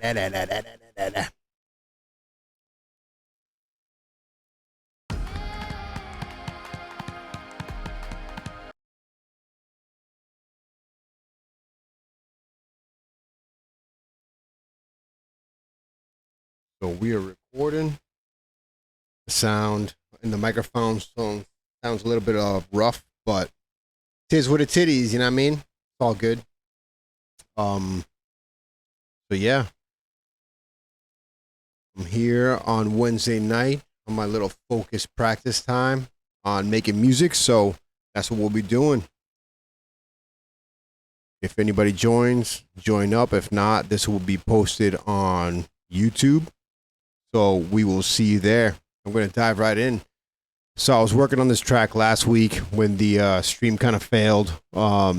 So we are recording. The sound in the microphone sounds a little bit rough, but tis what it is, you know what I mean? It's all good. So yeah, I'm here on Wednesday night on my little focus practice time on making music. So that's what we'll be doing. If anybody joins, join up. If not, this will be posted on YouTube. So we will see you there. I'm going to dive right in. So I was working on this track last week when the stream kind of failed. I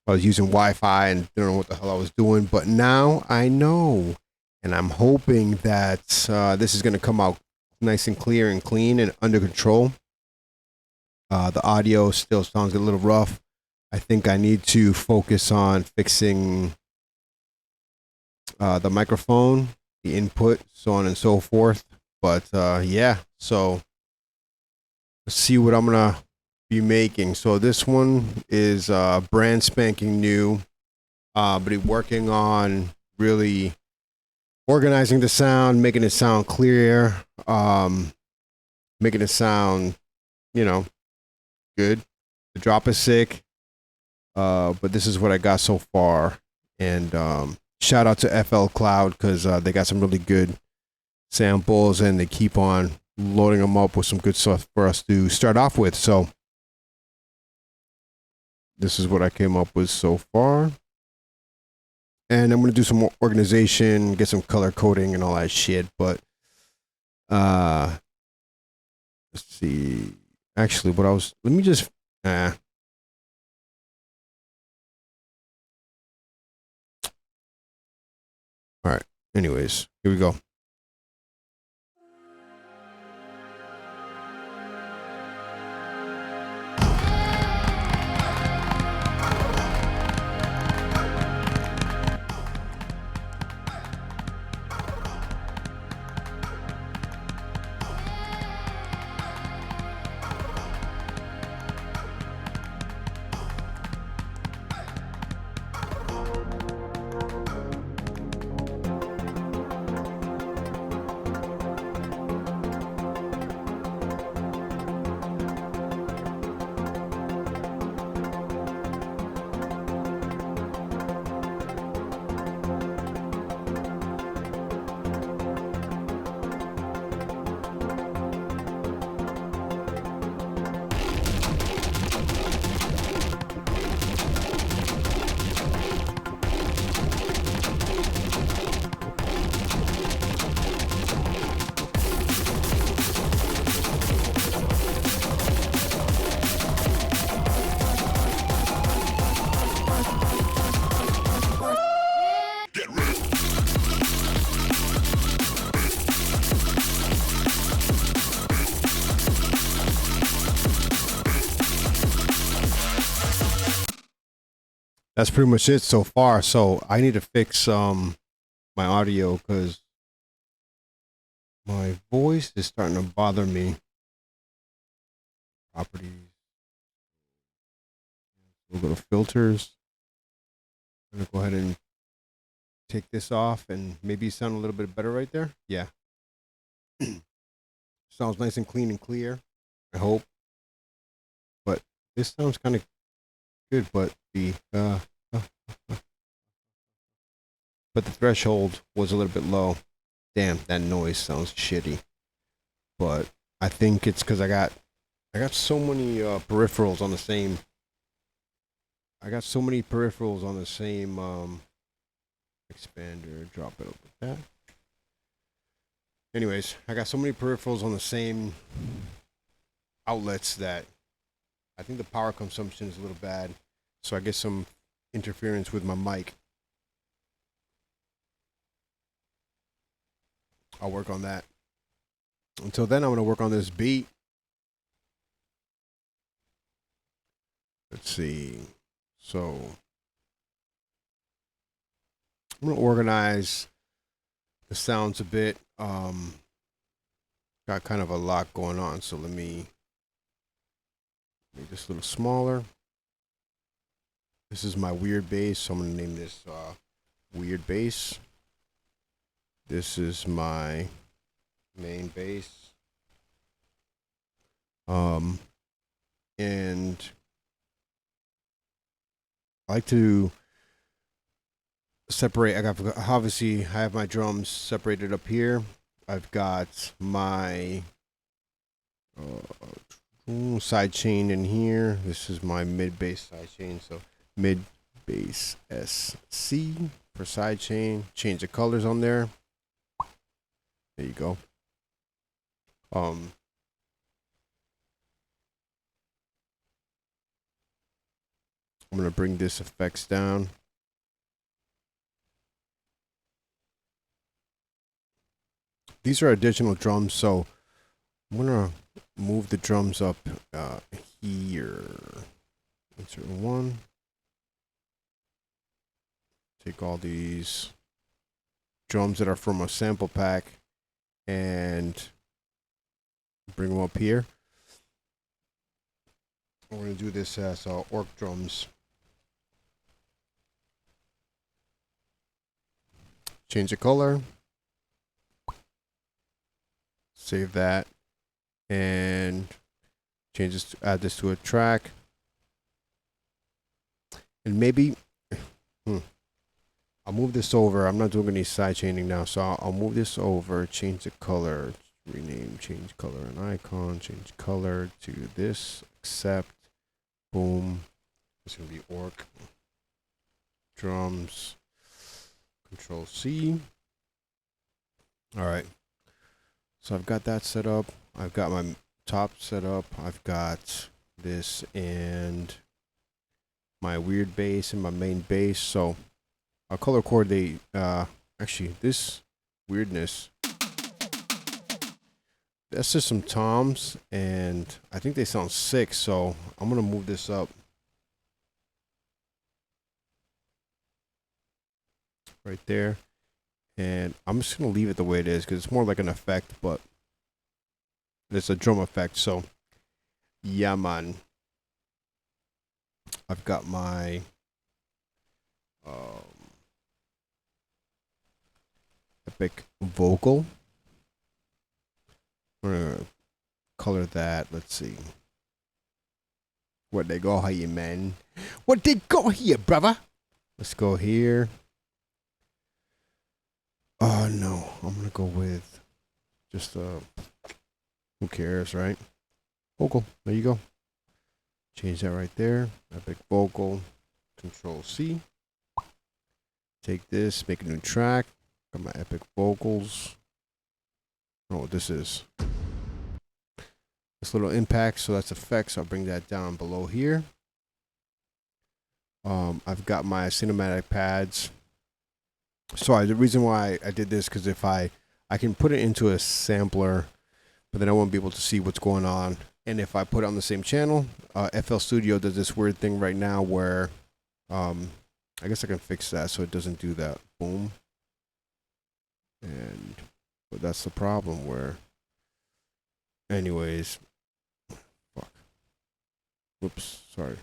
was using Wi-Fi and didn't know what the hell I was doing, but now I know, and I'm hoping that this is going to come out nice and clear and clean and under control. The audio still sounds a little rough. I think I need to focus on fixing the microphone, the input, so on and so forth. But yeah, so let's see what I'm gonna be making. So this one is brand spanking new, but I'm working on really organizing the sound, making it sound clear, making it sound, good. The drop is sick, but this is what I got so far. And shout out to FL Cloud because they got some really good samples and they keep on loading them up with some good stuff for us to start off with. So this is what I came up with so far. And I'm going to do some more organization, get some color coding and all that shit. But let's see. Actually, let me just, all right. Anyways, here we go. That's pretty much it so far. So I need to fix my audio because my voice is starting to bother me. Properties. We'll go to filters. I'm gonna go ahead and take this off and maybe sound a little bit better right there. Yeah. Sounds nice and clean and clear, I hope. But this sounds kind of good, but the threshold was a little bit low. Damn, that noise sounds shitty. But I think it's because I got so many peripherals on the same. I got so many peripherals on the same expander. Drop it up with that. Anyways, I got so many peripherals on the same outlets that I think the power consumption is a little bad. So I get some interference with my mic. I'll work on that. Until then, I'm going to work on this beat. Let's see. So I'm gonna organize the sounds a bit. Got kind of a lot going on, so let me make this a little smaller. This is my weird bass, so I'm gonna name this weird bass. This is my main bass. And I like to separate. I have my drums separated up here. I've got my side chain in here. This is my mid bass side chain. So mid bass SC for side chain. Change the colors on there. There you go. I'm gonna bring this effects down. These are additional drums, so I'm gonna move the drums up here. Insert one. Take all these drums that are from a sample pack and bring them up here. We're gonna do this as orc drums. Change the color. Save that. And change this, add this to a track. And maybe, I'll move this over. I'm not doing any side chaining now, so I'll move this over, change the color, rename, change color and icon, change color to this, accept, boom. It's gonna be orc drums, Control C. All right. So I've got that set up. I've got my top set up. I've got this and my weird bass and my main bass. So I'll color coordinate. Actually, this weirdness. That's just some toms, and I think they sound sick. So I'm gonna move this up right there, and I'm just gonna leave it the way it is because it's more like an effect, but it's a drum effect. So yeah, man. I've got my epic vocal. I'm gonna color that. Let's see. What they go here, man? What they go here, brother? Let's go here. Oh no, I'm gonna go with just who cares, right? Vocal. There you go. Change that right there. Epic vocal. Control C. Take this, make a new track. Got my epic vocals. Oh, what this is. This little impact, so that's effects. I'll bring that down below here. I've got my cinematic pads. So the reason why I did this, because if I can put it into a sampler, but then I won't be able to see what's going on. And if I put it on the same channel, FL Studio does this weird thing right now where, I guess I can fix that so it doesn't do that. Boom. But that's the problem where, anyways, fuck. Whoops, sorry.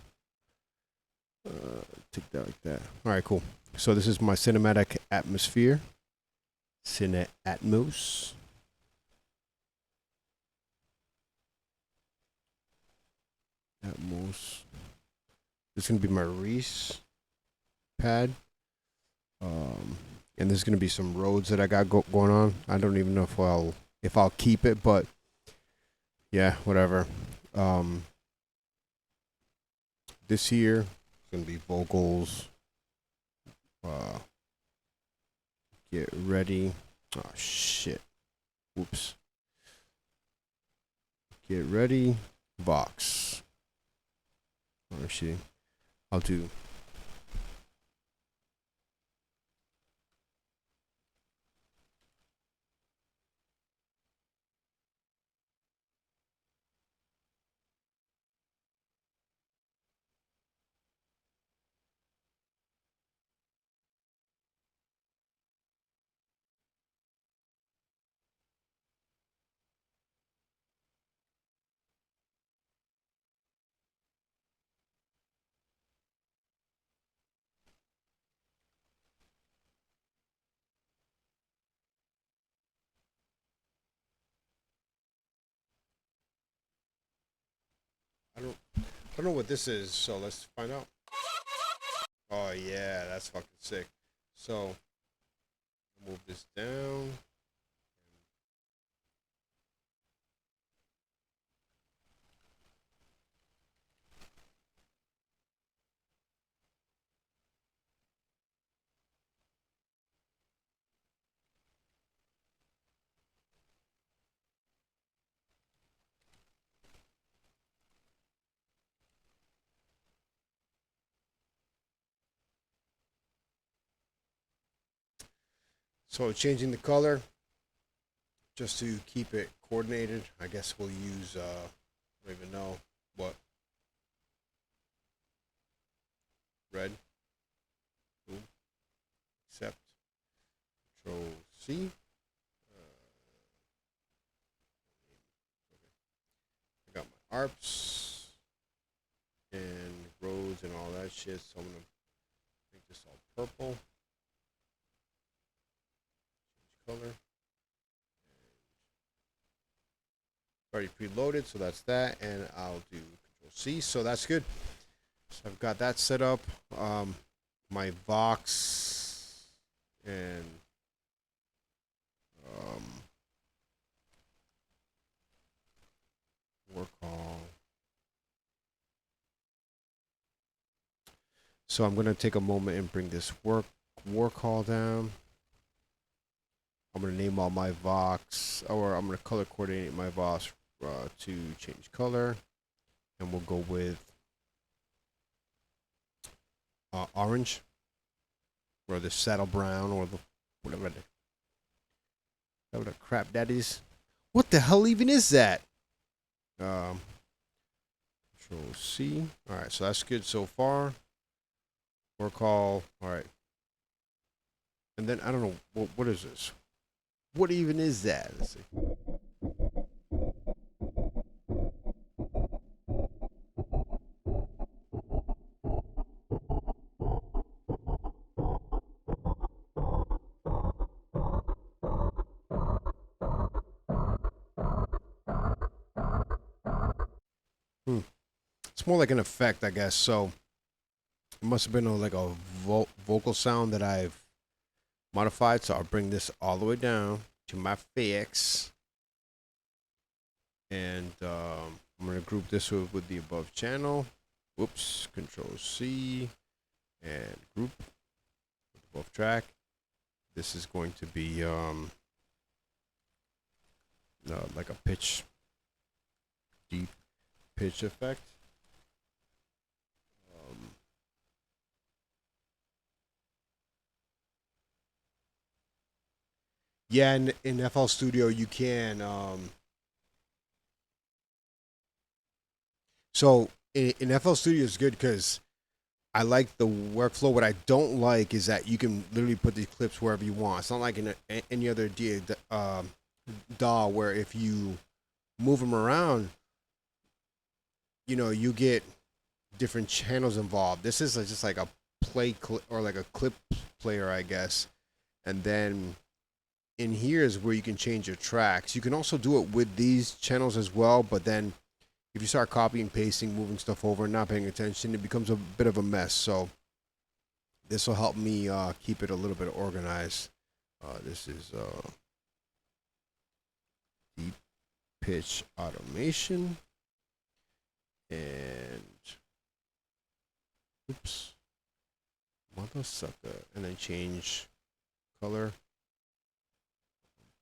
Take that like that. All right, cool. So this is my cinematic atmosphere. Cine Atmos. Atmos. This is gonna be my Reese pad. And there's gonna be some roads that I got going on. I don't even know if I'll keep it, but yeah, whatever. This here is gonna be vocals. Get ready. Oh shit. Whoops. Get ready. Box. Actually, I'll do I don't know what this is, so let's find out. Oh yeah, that's fucking sick. So move this down. So changing the color just to keep it coordinated. I guess we'll use I don't even know what, red. Boom. Accept. Control C. I got my ARPs and roads and all that shit. So I'm gonna make this all purple. Change color. Already preloaded, so that's that, and I'll do Control C. So that's good. So I've got that set up. My Vox and work all. So I'm gonna take a moment and bring this war call down. I'm gonna name all my Vox, or I'm gonna color coordinate my Vox to change color, and we'll go with orange, or the saddle brown, or the whatever the crap that is. What the hell even is that? Control C. All right, so that's good so far. Or call. All right, and then I don't know what is this. What even is that? Let's see. It's more like an effect, I guess. So it must have been like a vocal sound that I've modified. So I'll bring this all the way down to my fix, and I'm gonna group this with the above channel. Whoops, Control C, and group with above track. This is going to be like a deep pitch effect. Yeah, in FL Studio you can. So in FL Studio is good because I like the workflow. What I don't like is that you can literally put these clips wherever you want. It's not like in any other DAW where if you move them around, you get different channels involved. This is just like a or like a clip player, I guess. And then in here is where you can change your tracks. You can also do it with these channels as well, but then if you start copying, pasting, moving stuff over, and not paying attention, it becomes a bit of a mess. So this will help me keep it a little bit organized. This is deep pitch automation, and oops, mother sucker, and then change color.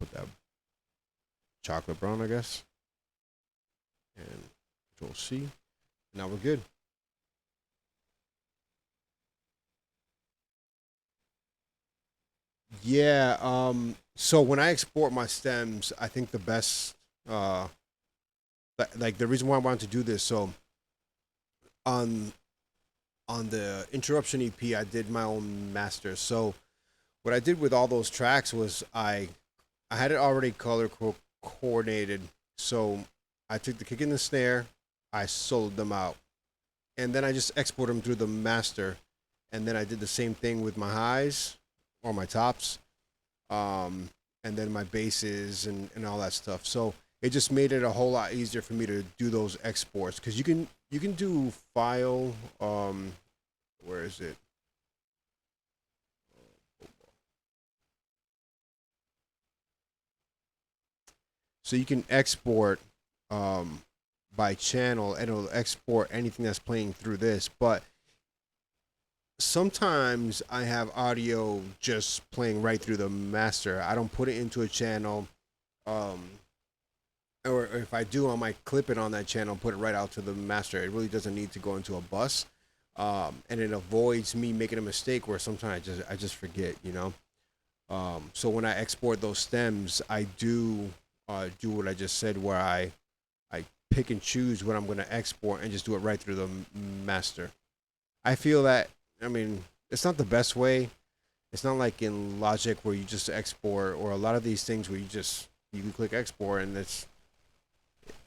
Put that chocolate brown, I guess, and Control C. Now we're good. Yeah. So when I export my stems, I think the best, like the reason why I wanted to do this. So on the interruption EP, I did my own master. So what I did with all those tracks was I had it already color coordinated. So I took the kick and the snare, I soloed them out, and then I just exported them through the master. And then I did the same thing with my highs or my tops, and then my basses and all that stuff. So it just made it a whole lot easier for me to do those exports because You can do file. Where is it? So you can export by channel, and it'll export anything that's playing through this. But sometimes I have audio just playing right through the master. I don't put it into a channel. Or if I do, I might clip it on that channel, put it right out to the master. It really doesn't need to go into a bus, and it avoids me making a mistake where sometimes I just forget, you know. So when I export those stems, I do what I just said, where I pick and choose what I'm going to export and just do it right through the master. I feel that, I mean, it's not the best way. It's not like in Logic where you just export, or a lot of these things where you can click export and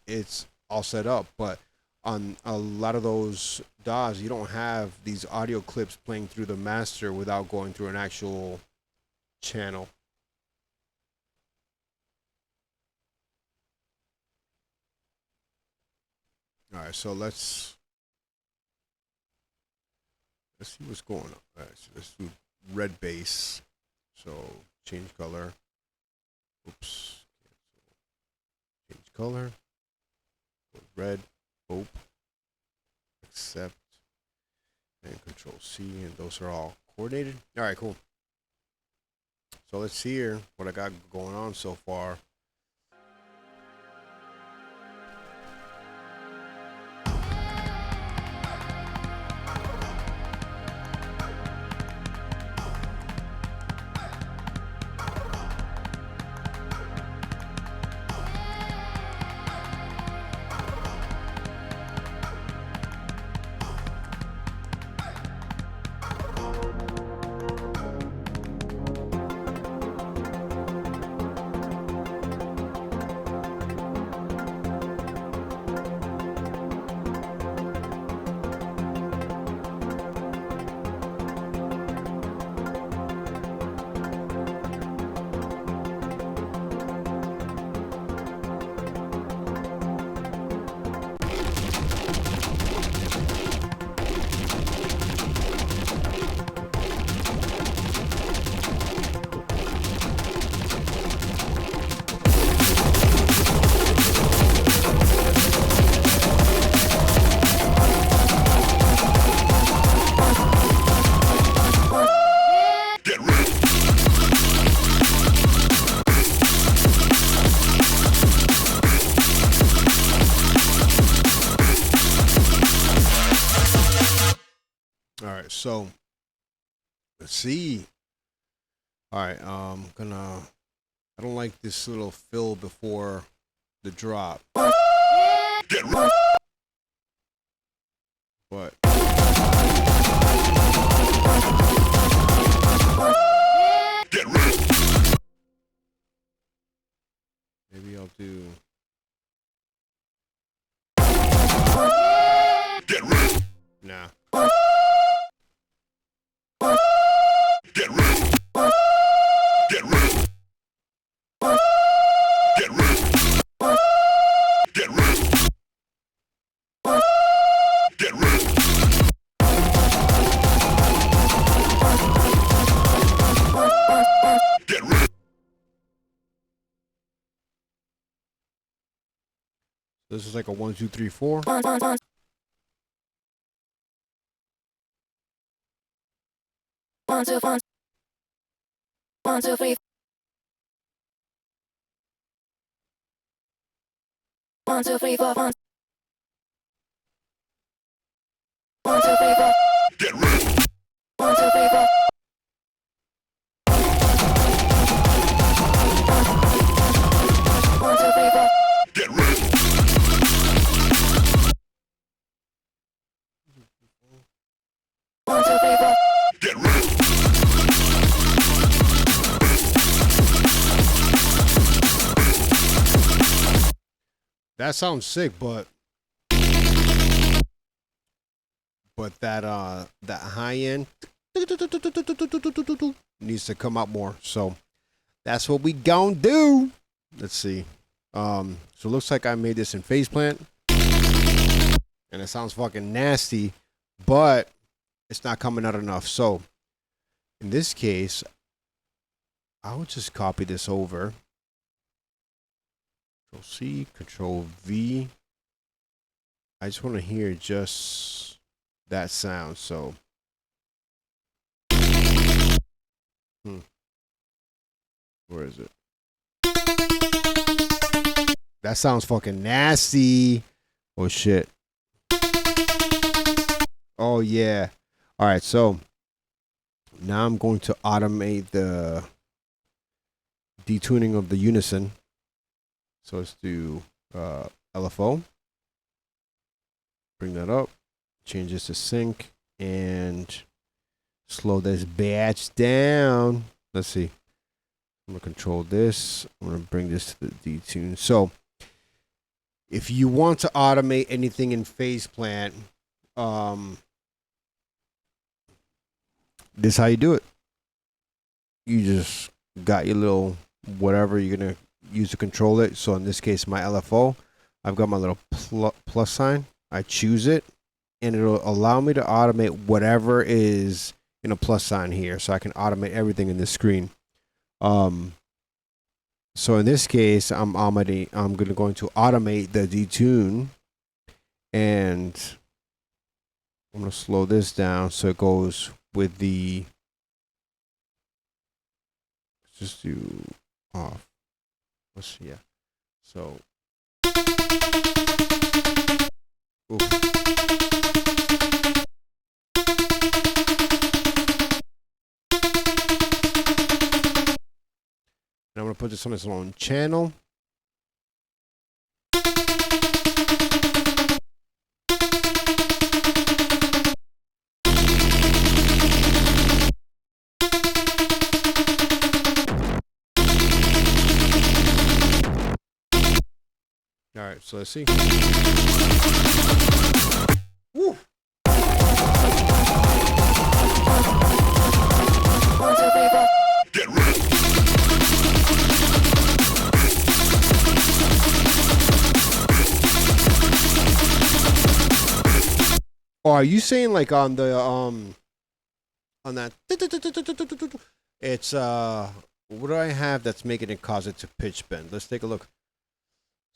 it's all set up. But on a lot of those DAWs, you don't have these audio clips playing through the master without going through an actual channel. All right, so let's see what's going on. All right, so let's do red base. So change color. Oops. Change color. Red. Hope. Accept. And Control C, and those are all coordinated. All right, cool. So let's see here what I got going on so far. All right, so let's see. All right, I don't like this little fill before the drop. But maybe I'll do. Nah. This is like a 1, 2, 3, 4. 1, 2, 3. 1, 2, 4. 1, 2, 3. 1, 2, 3, 4. 1, 2, 3, 4. Get ready. 1, 2, 3, 4. 1, 2, 3, 4. Get ready. 1, 2, 3, 4. Get ready. That sounds sick, but that high end needs to come out more. So that's what we gon' do. Let's see. So it looks like I made this in phase plant, and it sounds fucking nasty, but it's not coming out enough. So in this case, I would just copy this over. Control C, Control V. I just want to hear just that sound. So, where is it? That sounds fucking nasty. Oh shit. Oh yeah. All right. So now I'm going to automate the detuning of the unison. So let's do LFO. Bring that up. Change this to sync and slow this batch down. Let's see. I'm gonna control this. I'm gonna bring this to the detune. So if you want to automate anything in Phase Plant, this is how you do it. You just got your little whatever you're gonna use to control it. So in this case, my LFO, I've got my little plus sign. I choose it, and it'll allow me to automate whatever is in a plus sign here. So I can automate everything in this screen. So in this case, I'm going to automate the detune, and I'm going to slow this down so it goes with the. Let's just do off. Let's see, yeah. So. Ooh. And I'm going to put this on its own channel. All right, so let's see. Woo. Get ready. Oh, are you saying like on the on that? It's what do I have that's making it cause it to pitch bend? Let's take a look.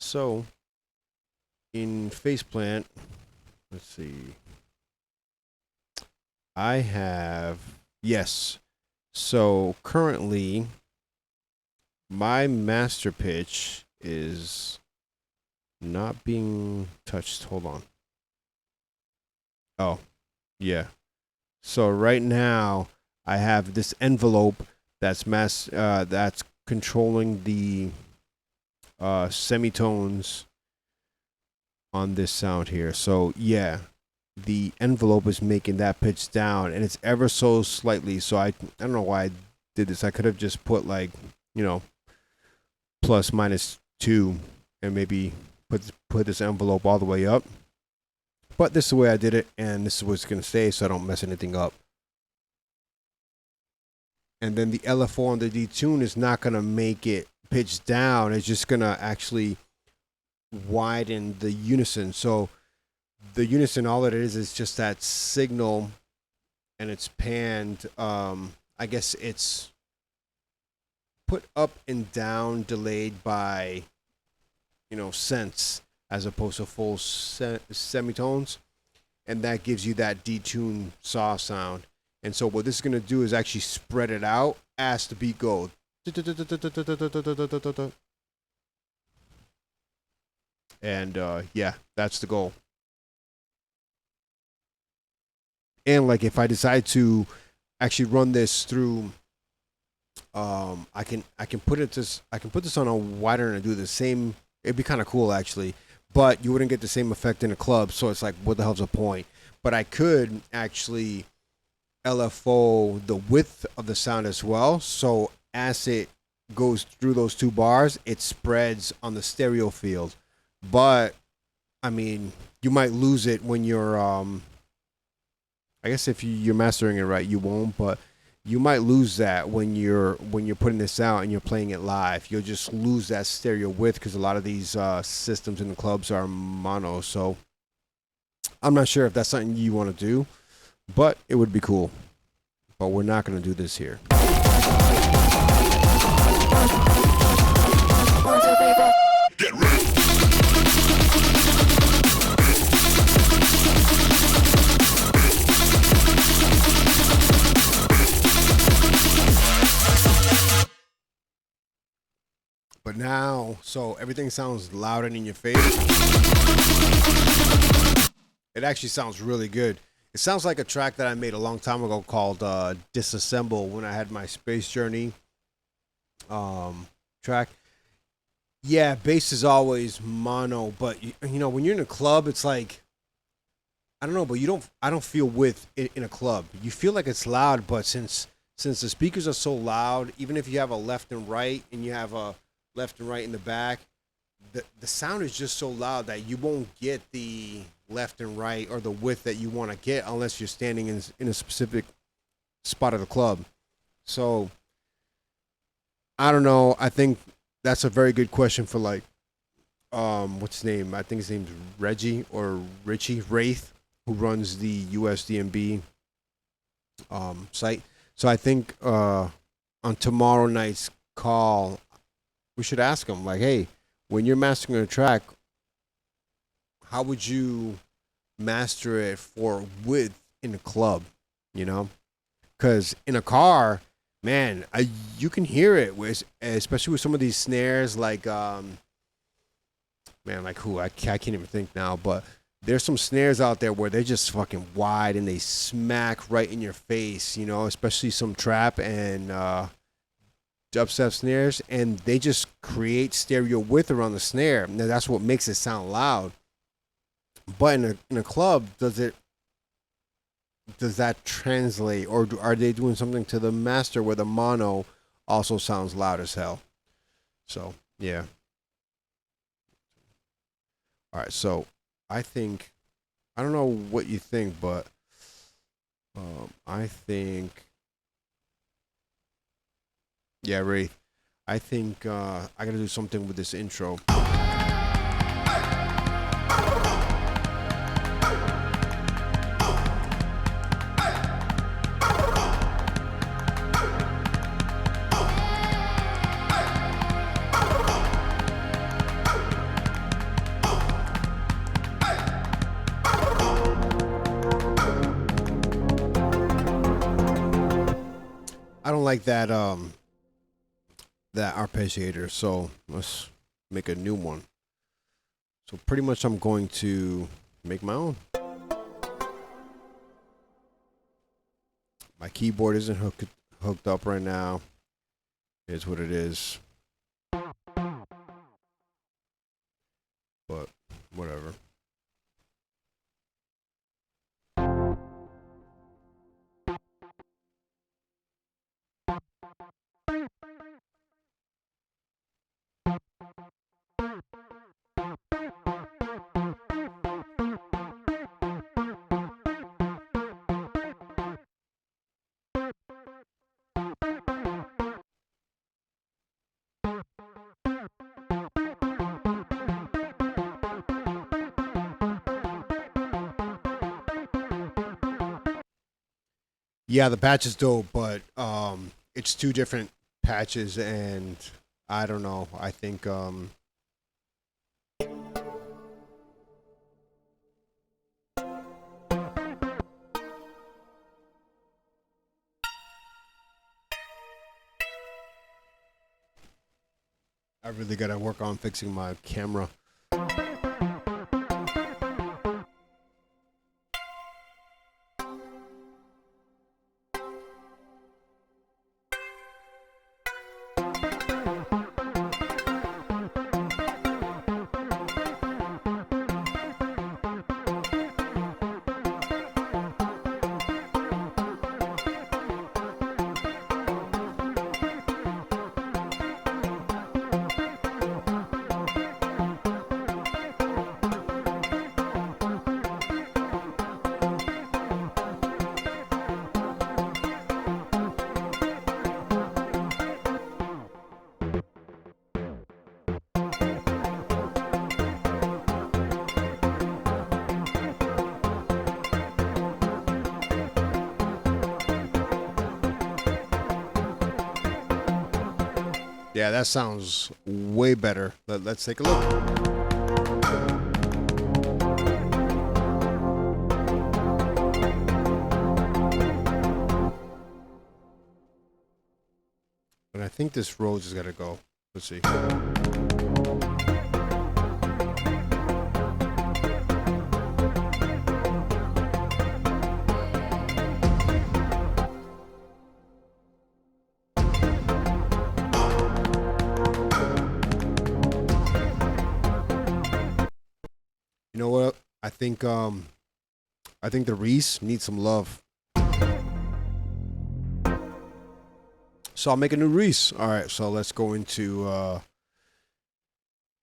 So in Phase Plant, let's see. I have yes. So currently, my master pitch is not being touched. Hold on. Oh, yeah. So right now I have this envelope that's that's controlling the semitones on this sound here. So yeah, the envelope is making that pitch down, and it's ever so slightly. So I don't know why I did this. I could have just put like, you know, ±2 and maybe put this envelope all the way up. But this is the way I did it, and this is what's going to stay so I don't mess anything up. And then the LFO on the detune is not going to make it pitch down. It's just going to actually widen the unison. So the unison, all it is just that signal, and it's panned. I guess it's put up and down, delayed by, you know, cents, as opposed to full semitones, and that gives you that detune saw sound. And so what this is going to do is actually spread it out as the beat goes. And yeah, that's the goal. And like if I decide to actually run this through, I can put this on a wider and do the same. It'd be kind of cool actually, but you wouldn't get the same effect in a club. So it's like, what the hell's the point? But I could actually LFO the width of the sound as well. So as it goes through those two bars, it spreads on the stereo field. But I mean, you might lose it when you're I guess if you're mastering it right, you won't, but you might lose that when you're putting this out and you're playing it live. You'll just lose that stereo width because a lot of these systems in the clubs are mono. So I'm not sure if that's something you want to do, but it would be cool. But we're not going to do this here. Get ready. But now, so everything sounds loud and in your face. It actually sounds really good. It sounds like a track that I made a long time ago called Disassemble when I had my Space Journey track. Yeah, bass is always mono, but you know, when you're in a club, it's like, I don't know, but I don't feel width in a club. You feel like it's loud, but since the speakers are so loud, even if you have a left and right and you have a left and right in the back, the sound is just so loud that you won't get the left and right or the width that you want to get unless you're standing in a specific spot of the club. So I don't know. I think that's a very good question for like what's his name? I think his name's Reggie or Richie Wraith, who runs the USDNB site. So I think on tomorrow night's call, we should ask him, like, hey, when you're mastering a track, how would you master it for width in a club? You know, because in a car, man, you can hear it, especially with some of these snares, like man, like who I can't even think now, but there's some snares out there where they're just fucking wide and they smack right in your face, you know, especially some trap and dubstep snares, and they just create stereo width around the snare. Now that's what makes it sound loud. But in a club, does that translate, or are they doing something to the master where the mono also sounds loud as hell? So yeah. All right, so I think, I don't know what you think, but I think, yeah, Ray, I think I gotta do something with this intro. I don't like that that arpeggiator, so let's make a new one. So pretty much I'm going to make my own. My keyboard isn't hooked up right now. It's what it is. But whatever. Yeah, the patch is dope, but it's two different patches, and I don't know. I think I really gotta work on fixing my camera. Yeah, that sounds way better. Let's take a look. And I think this Rhodes has got to go. Let's see. You know what? I think the Reese needs some love. So I'll make a new Reese. All right, so let's go into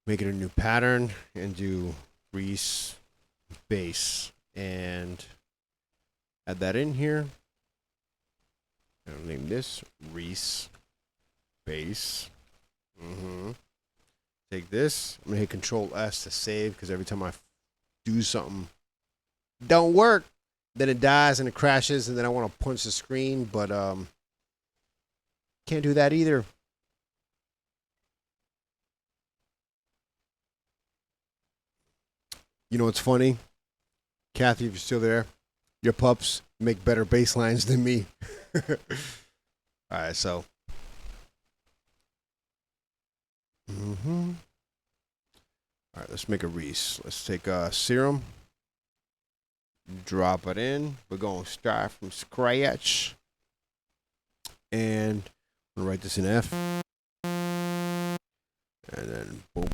make it a new pattern and do Reese base and add that in here. I'll name this Reese base. Take this. I'm gonna hit Control S to save because every time I do something don't work, then it dies and it crashes, and then I want to punch the screen, but can't do that either. You know what's funny? Kathy, if you're still there, your pups make better bass lines than me. All right, so. All right, let's make a Reese. Let's take a serum. Drop it in. We're going to start from scratch. And I'm going to write this in F. And then boom.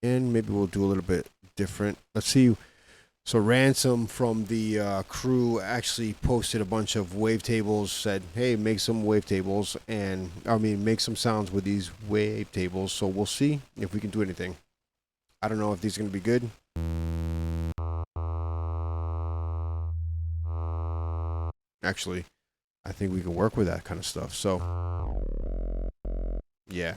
And maybe we'll do a little bit different. Let's see. So Ransom from the crew actually posted a bunch of wavetables, said, hey, make some wavetables, and make some sounds with these wavetables. So we'll see if we can do anything. I don't know if these are going to be good. Actually, I think we can work with that kind of stuff. So, yeah.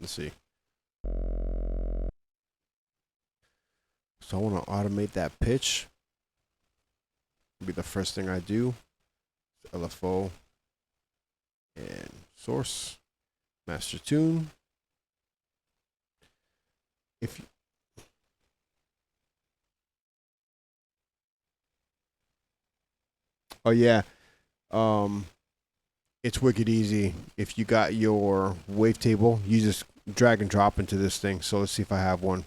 Let's see. So I want to automate that pitch. It'll be the first thing I do. LFO and source, master tune. If you, oh yeah, it's wicked easy. If you got your wavetable, you just drag and drop into this thing. So let's see if I have one.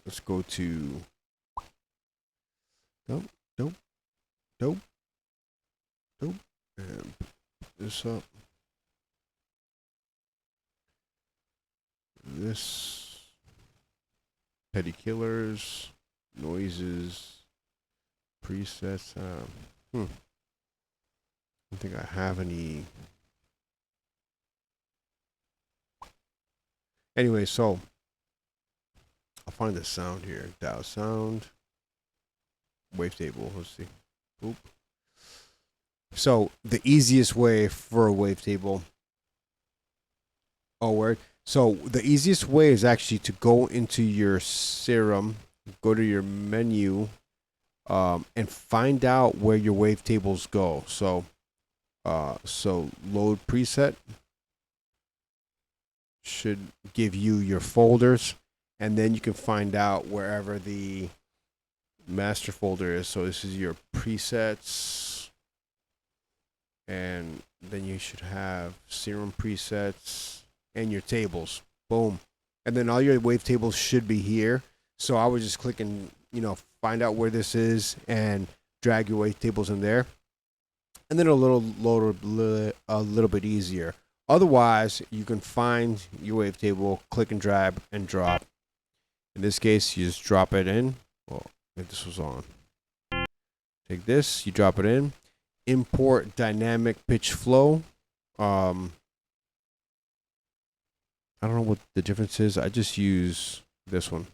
Let's go to nope, and put this up. This petty killers, noises, presets. I don't think I have any. Anyway, so I'll find the sound here. Dial sound, wavetable. Let's see. Boop. So the easiest way for a wavetable. Oh, word. So the easiest way is actually to go into your serum, go to your menu, and find out where your wavetables go. So, load preset should give you your folders, and then you can find out wherever the master folder is. So this is your presets, and then you should have serum presets and your tables. Boom. And then all your wavetables should be here. So I would just click and, find out where this is and drag your wavetables in there. And then a little bit easier. Otherwise, you can find your wavetable, click and drag and drop. In this case, you just drop it in. Well, if this was on. Take this, you drop it in. Import dynamic pitch flow. I don't know what the difference is. I just use this one.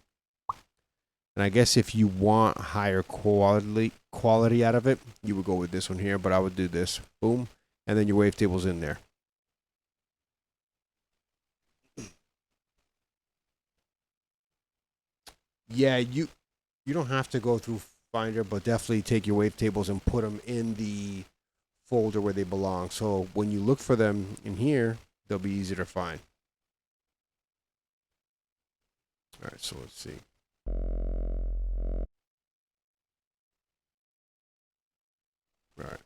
And I guess if you want higher quality out of it, you would go with this one here, but I would do this. Boom. And then your wavetable's in there. Yeah, you don't have to go through Finder, but definitely take your wavetables and put them in the folder where they belong. So when you look for them in here, they'll be easy to find. All right, so let's see. All right.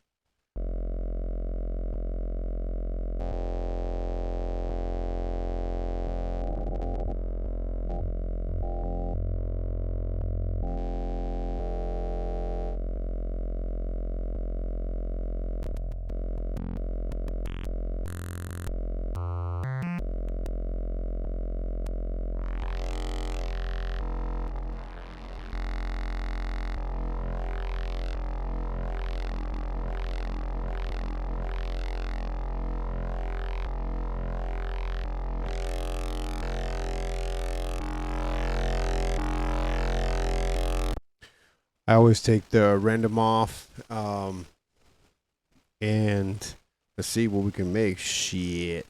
I always take the random off, and let's see what we can make. Shit.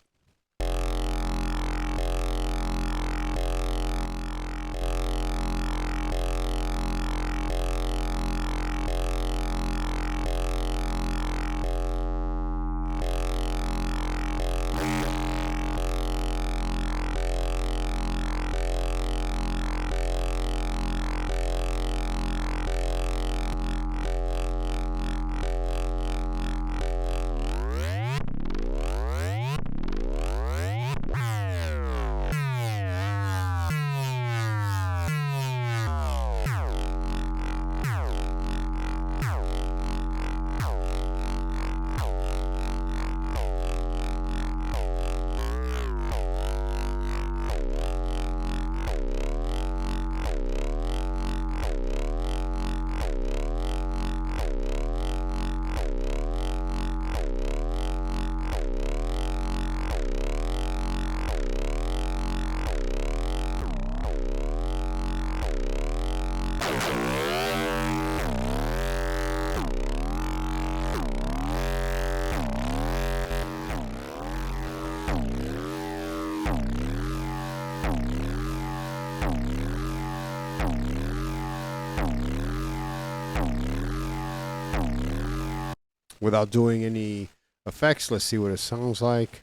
Without doing any effects, let's see what it sounds like.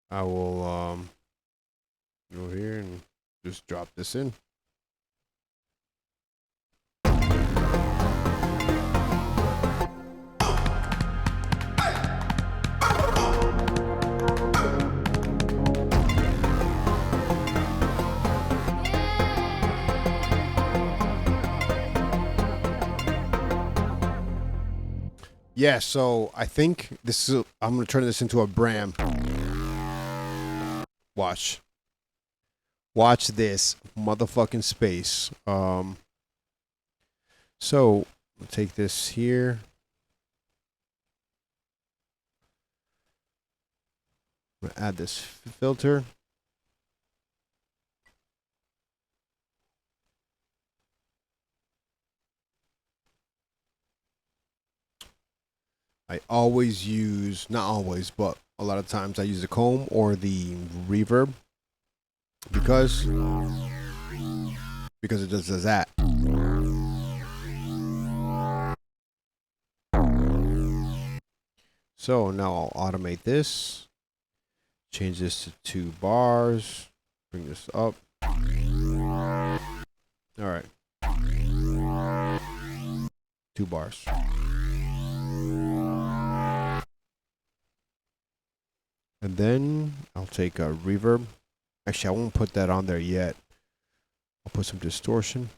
I will go here and just drop this in. Yeah, so I think this is. I'm gonna turn this into a Bram. Watch this motherfucking space. So we'll take this here. I'm gonna add this filter. I always use, not always, but a lot of times I use the comb or the reverb because it just does that. So now I'll automate this, change this to 2 bars, bring this up. All right. 2 bars. And then I'll take a reverb. Actually, I won't put that on there yet. I'll put some distortion.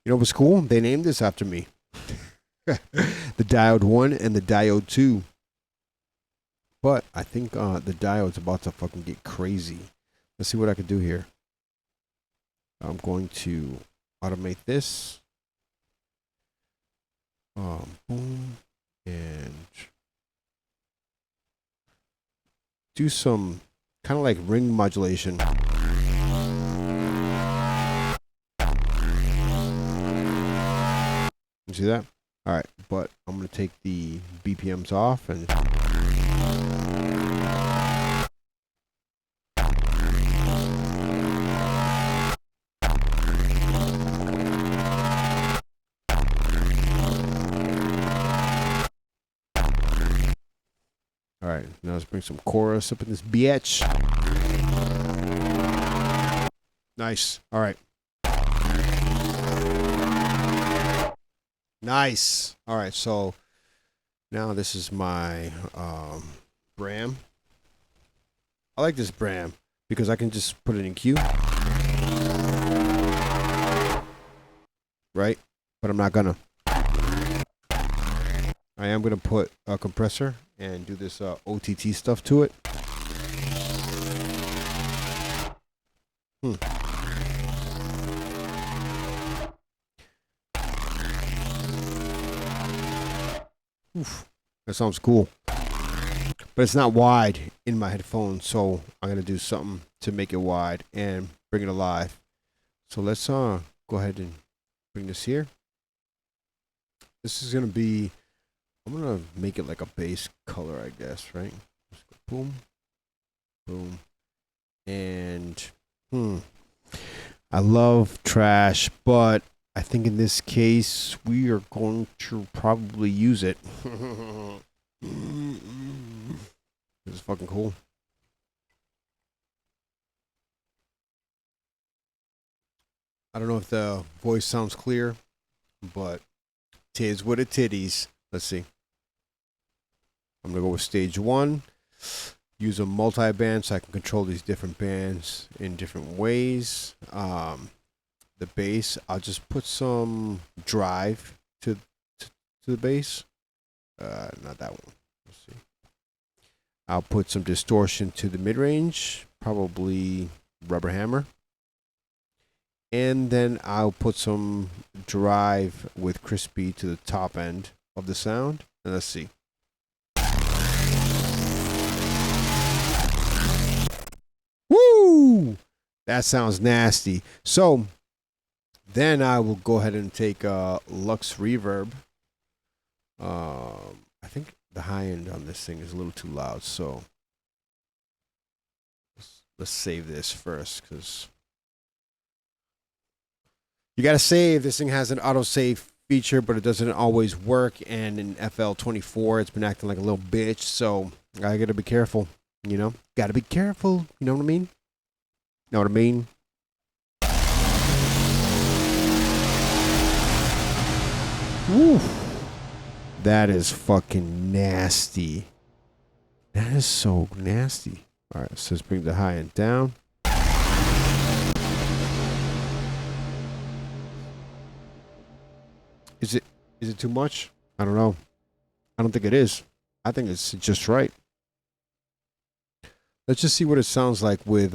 You know what's cool? They named this after me. The Diode 1 and the Diode 2. But I think the diode's about to fucking get crazy. Let's see what I can do here. I'm going to automate this. Boom. And do some kind of like ring modulation. You see that? All right, but I'm going to take the BPMs off and All right, now let's bring some chorus up in this bitch. Nice. All right. Nice. All right, so now this is my Bram. I like this Bram because I can just put it in Q. Right? But I'm not gonna. I am gonna put a compressor and do this OTT stuff to it. Oof. That sounds cool. But it's not wide in my headphones, so I'm gonna do something to make it wide and bring it alive. So let's go ahead and bring this here. This is gonna be, I'm gonna make it like a base color, I guess, right? Let's go boom, boom, and I love trash, but I think in this case we are going to probably use it. This is fucking cool. I don't know if the voice sounds clear, but tis what it titties. Let's see. I'm gonna go with stage 1. Use a multi-band so I can control these different bands in different ways. The bass, I'll just put some drive to the bass. Not that one. Let's see. I'll put some distortion to the mid-range, probably rubber hammer. And then I'll put some drive with crispy to the top end of the sound. And let's see. Woo! That sounds nasty. So then I will go ahead and take Lux Reverb. I think the high end on this thing is a little too loud, so let's save this first, because you gotta save. This thing has an autosave feature, but it doesn't always work, and in FL24 it's been acting like a little bitch, so I gotta be careful, you know? Gotta be careful, you know what I mean? Know what I mean? Woo! That is fucking nasty. That is so nasty. All right, so let's bring the high end down. Is it too much? I don't know. I don't think it is. I think it's just right. Let's just see what it sounds like with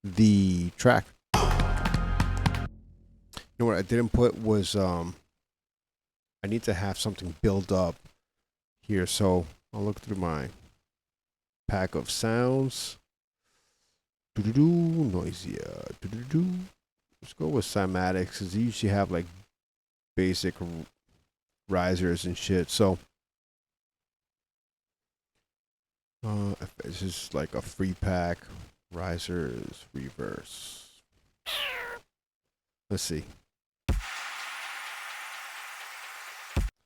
the track. You know what I didn't put was I need to have something build up here, so I'll look through my pack of sounds. Noisia. Let's go with cymatics, because they usually have like basic risers and shit. So it's just like a free pack, risers, reverse. Let's see.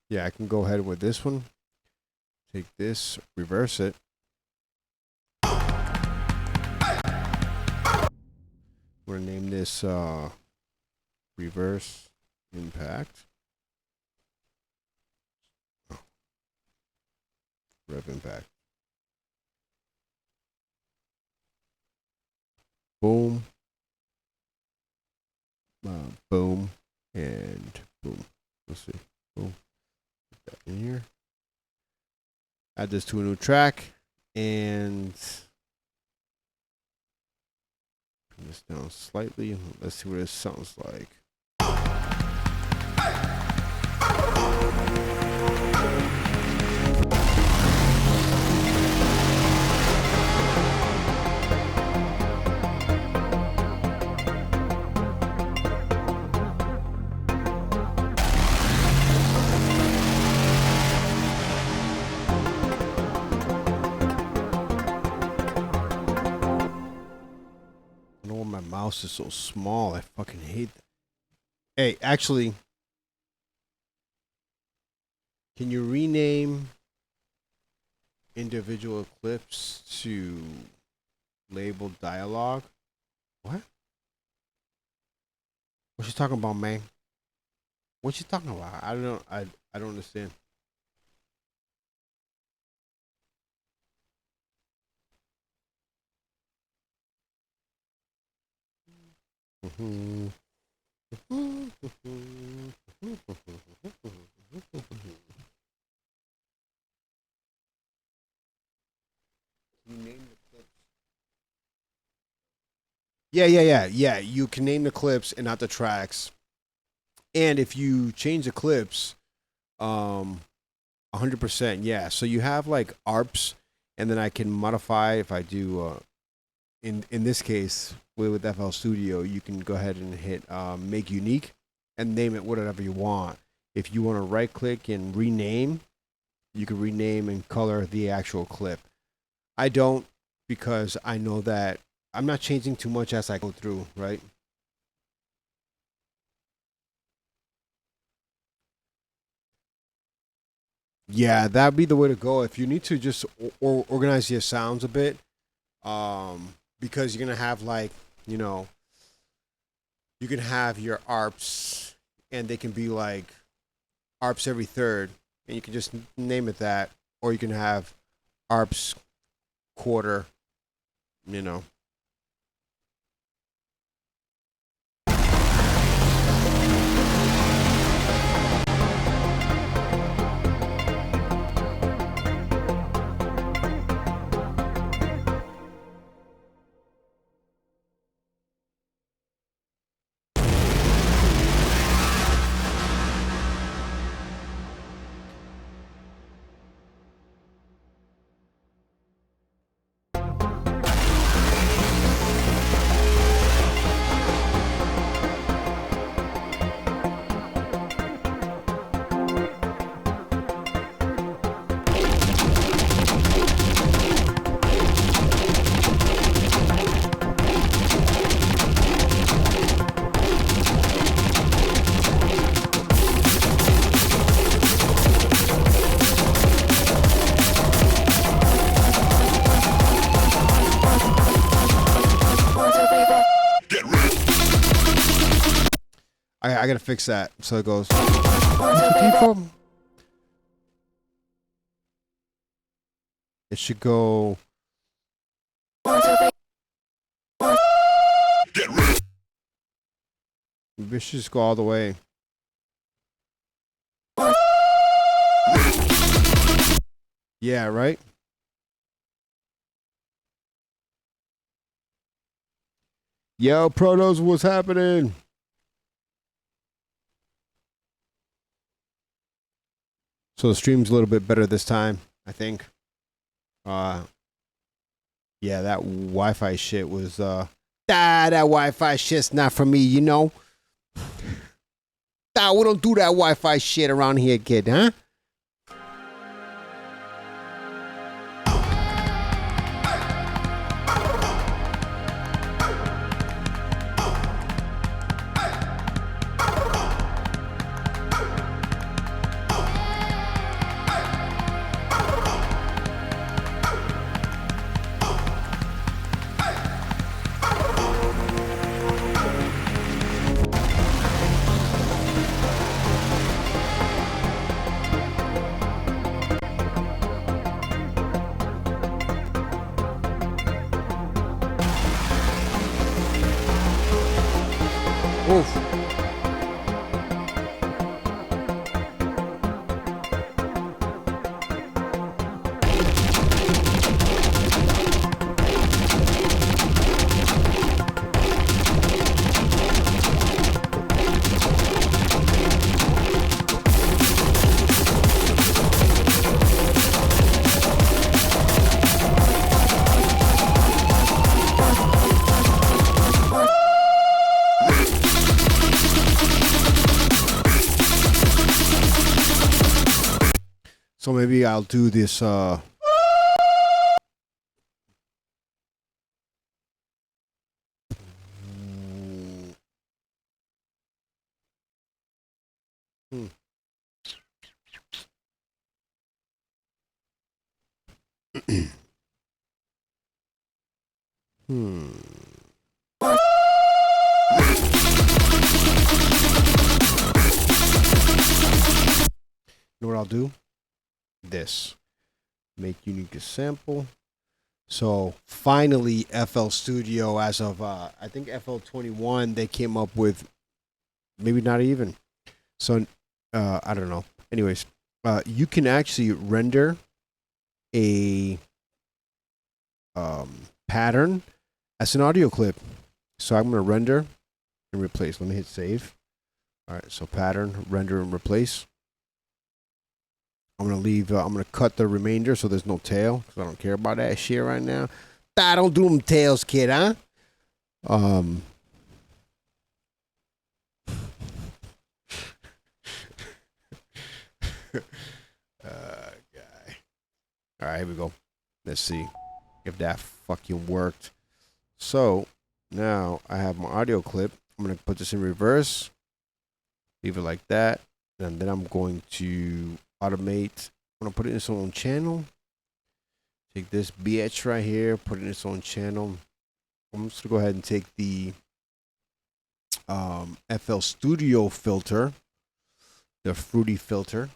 Yeah, I can go ahead with this one. Take this, reverse it. We're gonna name this reverse impact. Rev impact. Boom. Boom. And boom. Let's see. Boom. Put that in here. Add this to a new track. And bring this down slightly. Let's see what it sounds like. My mouse is so small. I fucking hate that. Hey, actually, can you rename individual clips to label dialogue. What? What you talking about, man? What you talking about? I don't know. I don't understand. Yeah. You can name the clips and not the tracks. And if you change the clips, 100%, yeah. So you have like ARPs, and then I can modify if I do. In this case, with FL Studio, you can go ahead and hit make unique, and name it whatever you want. If you want to right click and rename, you can rename and color the actual clip. I don't, because I know that I'm not changing too much as I go through, right? Yeah, that'd be the way to go. If you need to just organize your sounds a bit, because you're gonna have like, you know, you can have your ARPs, and they can be like ARPs every third, and you can just name it that, or you can have ARPs quarter, you know. I gotta fix that. So it goes. It should go. Maybe it should just go all the way. Yeah, right? Yo, Protos, what's happening? So the stream's a little bit better this time, I think. Uh yeah, that Wi-Fi shit was that Wi-Fi shit's not for me, you know? We don't do that Wi-Fi shit around here, kid, huh? Oof. So maybe I'll do this hmm. Hmm. You know what I'll do? This. Make unique sample. So finally, FL Studio, as of I think FL21, they came up with maybe not even. So I don't know. Anyways, you can actually render a pattern as an audio clip. So I'm gonna render and replace. Let me hit save. All right. So pattern, render, and replace. I'm gonna leave. I'm gonna cut the remainder so there's no tail because I don't care about that shit right now. I don't do them tails, kid, huh? Guy. All right, here we go. Let's see if that fucking worked. So now I have my audio clip. I'm gonna put this in reverse. Leave it like that, and then I'm going to automate. I'm gonna put it in its own channel. Take this bitch right here, put it in its own channel. I'm just gonna go ahead and take the FL Studio filter, the fruity filter,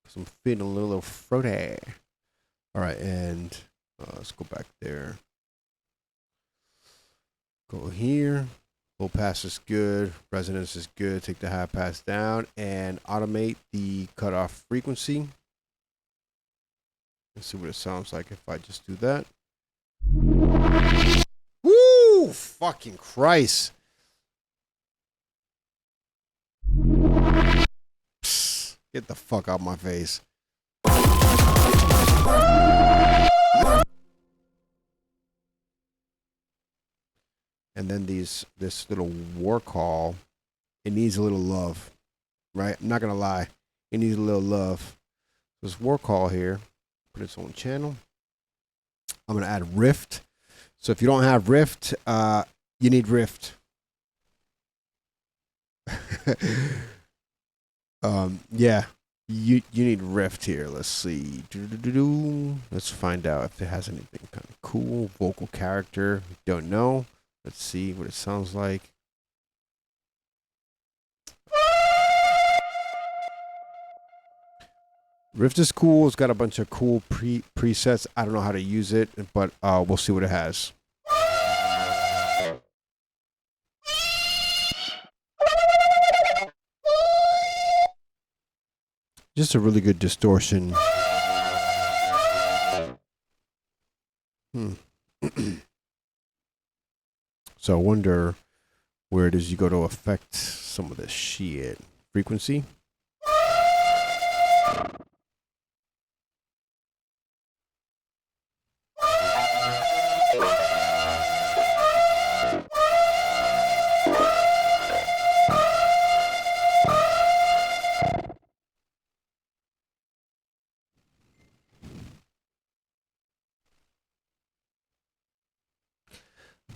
because I'm feeling a little fruity. All right, and let's go back there. Go here. Low pass is good. Resonance is good. Take the high pass down and automate the cutoff frequency. Let's see what it sounds like if I just do that. Woo! Fucking Christ. Psst, get the fuck out of my face. And then this little war call, it needs a little love, right? I'm not gonna lie, it needs a little love. This war call here, put its own channel. I'm gonna add Rift. So if you don't have Rift, you need Rift. Yeah, you need Rift here. Let's see. Let's find out if it has anything kind of cool. Vocal character, don't know. Let's see what it sounds like. Rift is cool. It's got a bunch of cool presets. I don't know how to use it, but we'll see what it has. Just a really good distortion. So I wonder where does you go to affect some of this shit. Frequency.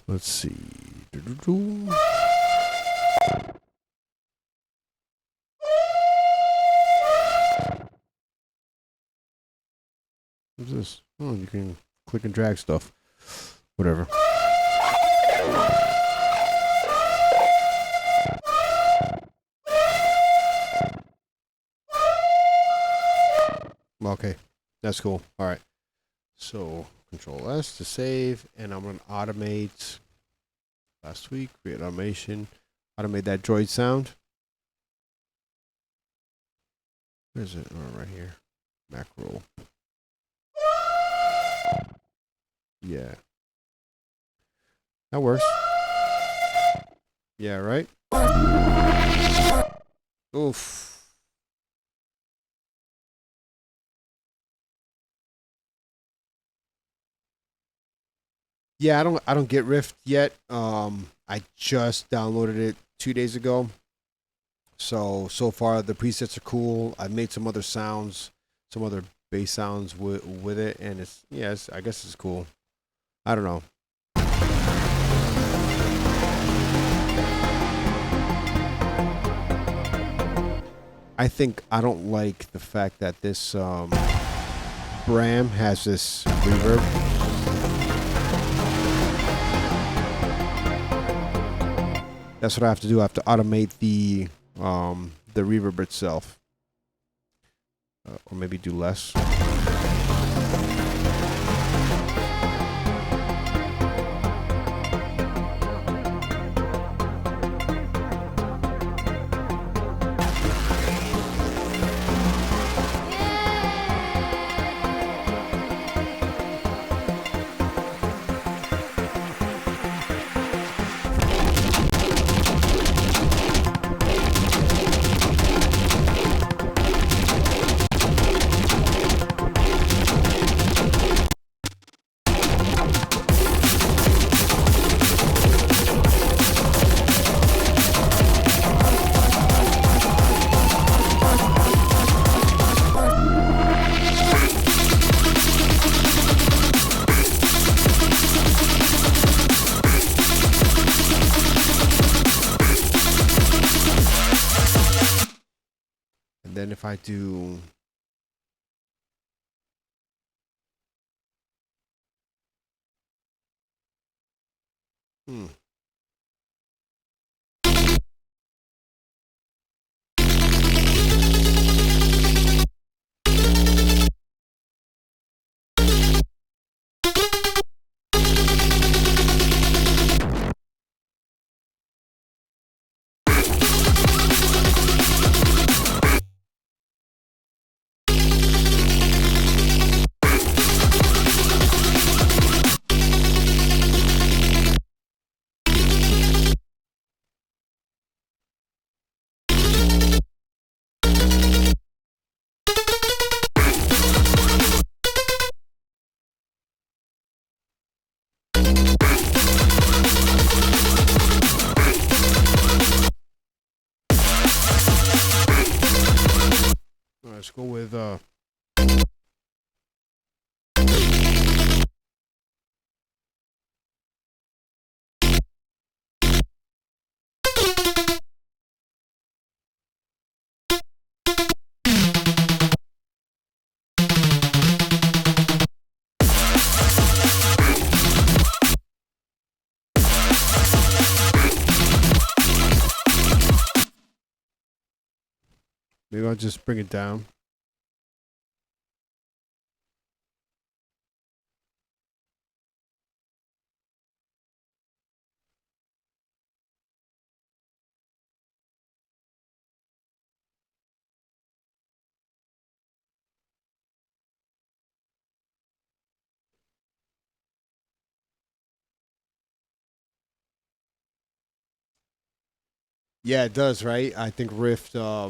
Let's see. What's this? Oh, you can click and drag stuff. Whatever. Okay, that's cool. All right. So Control S to save, and I'm gonna automate. Last week, create automation, automate that droid sound. Where is it? Oh, right here. Macro. Yeah. That works. Yeah, right? Oof. Yeah, I don't get Rift yet. I just downloaded it 2 days ago. So far the presets are cool. I've made some other sounds, some other bass sounds with it, and I guess it's cool. I don't know. I think I don't like the fact that this Bram has this reverb. That's what I have to do. I have to automate the reverb itself, or maybe do less. And then if I do let's go with maybe I'll just bring it down. Yeah, it does, right? I think Rift I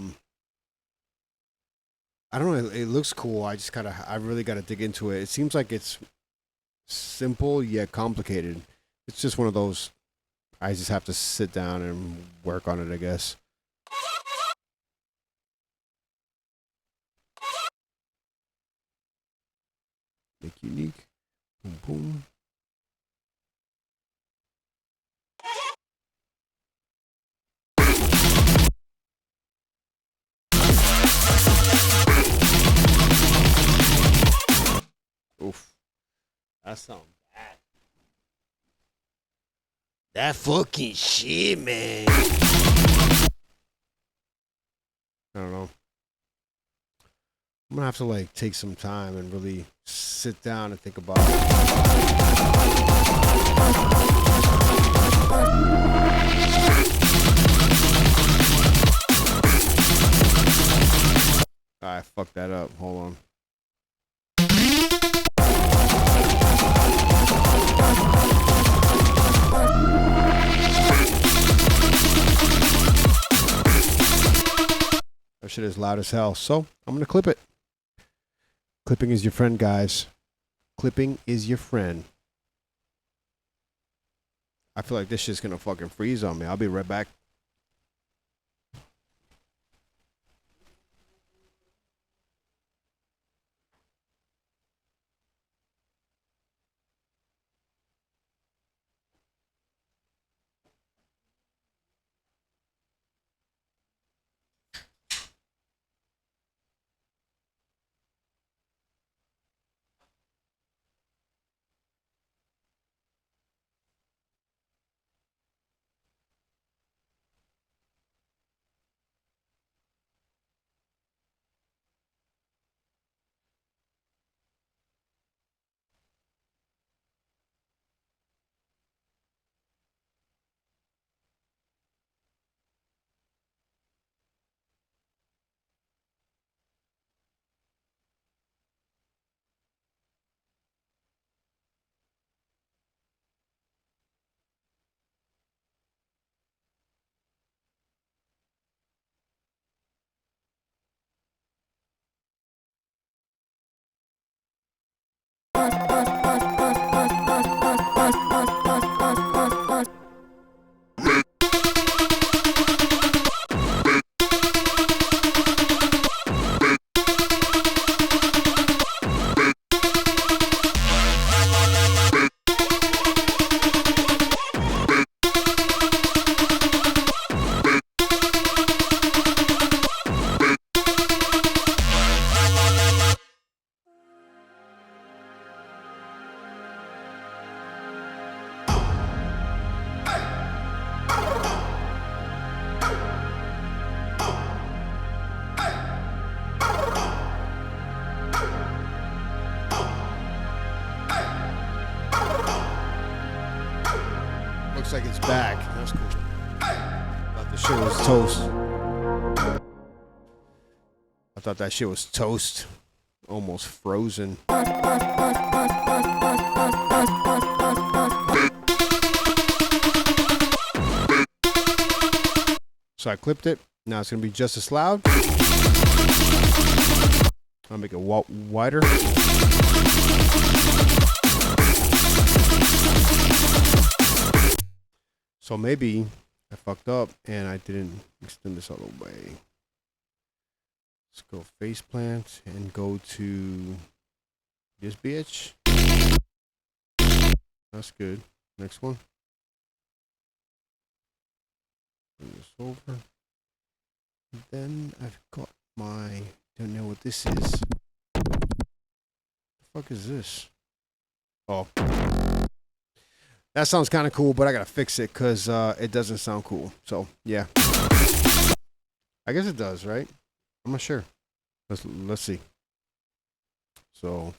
don't know, it looks cool. I really got to dig into it. It seems like it's simple yet complicated. It's just one of those I just have to sit down and work on it, I guess. Make unique. Boom boom. Oof. That sounds bad. That fucking shit, man. I don't know. I'm gonna have to like take some time and really sit down and think about it. I fucked that up. Hold on. That shit is loud as hell. So I'm gonna clip it. Clipping is your friend, guys. Clipping is your friend. I feel like this shit's gonna fucking freeze on me. I'll be right back. Looks like it's back. That's cool. Thought the shit was toast. I thought that shit was toast. Almost frozen. So I clipped it. Now it's going to be just as loud. I'll make it wider. So maybe I fucked up and I didn't extend this all the way. Let's go face plant and go to this bitch. That's good. Next one. Bring this over. Then I've got my, don't know what this is. The fuck is this? Oh. That sounds kind of cool, but I gotta fix it because it doesn't sound cool. So, yeah. I guess it does, right? I'm not sure. Let's see. So.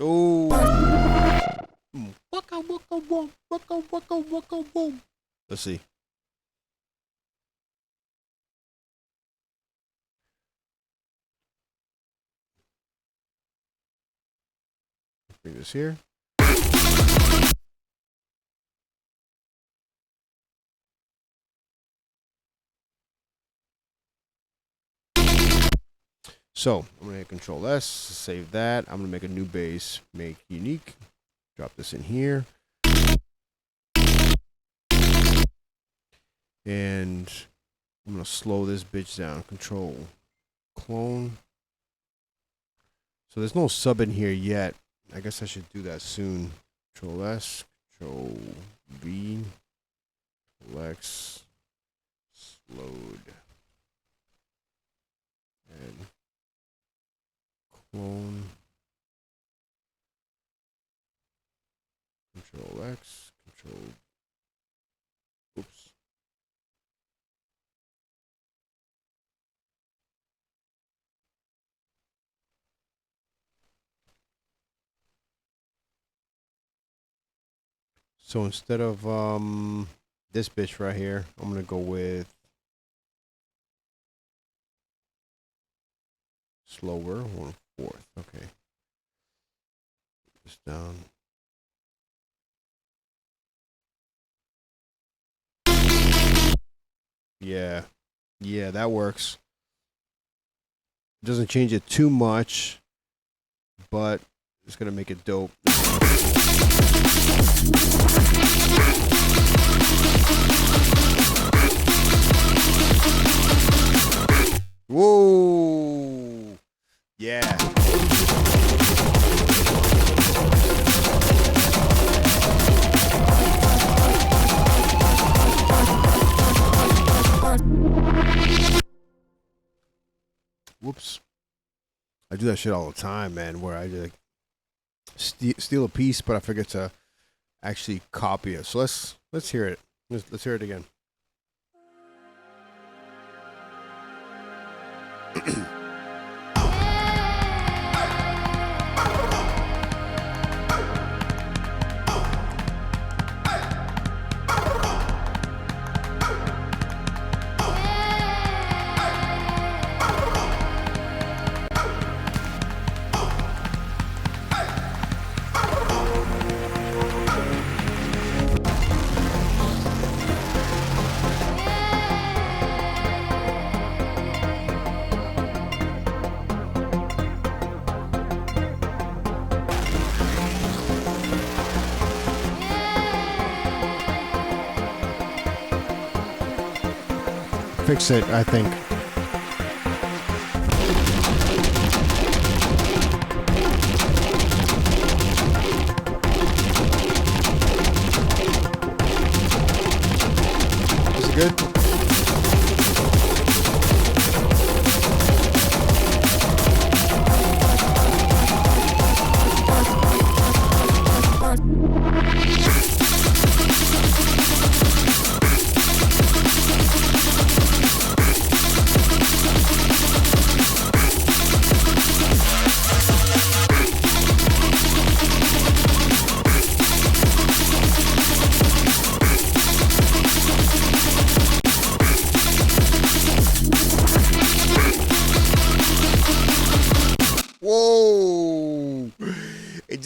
Oh. Waka waka boom, waka waka waka boom. Let's see. Bring this here. So I'm gonna hit Control S, save that. I'm gonna make a new base, make unique. Drop this in here. And I'm gonna slow this bitch down. Control clone. So there's no sub in here yet. I guess I should do that soon. Control S, Control V, Control X, slowed. And clone. Control X, Control. Oops. So instead of this bitch right here, I'm gonna go with slower 1/4. Okay. Put this down. Yeah, that works. It doesn't change it too much, but it's gonna make it dope. Whoa! Yeah. Whoops. I do that shit all the time, man, where I just steal a piece, but I forget to actually copy it. So let's hear it. Let's hear it again. Fix it, I think. Is it good?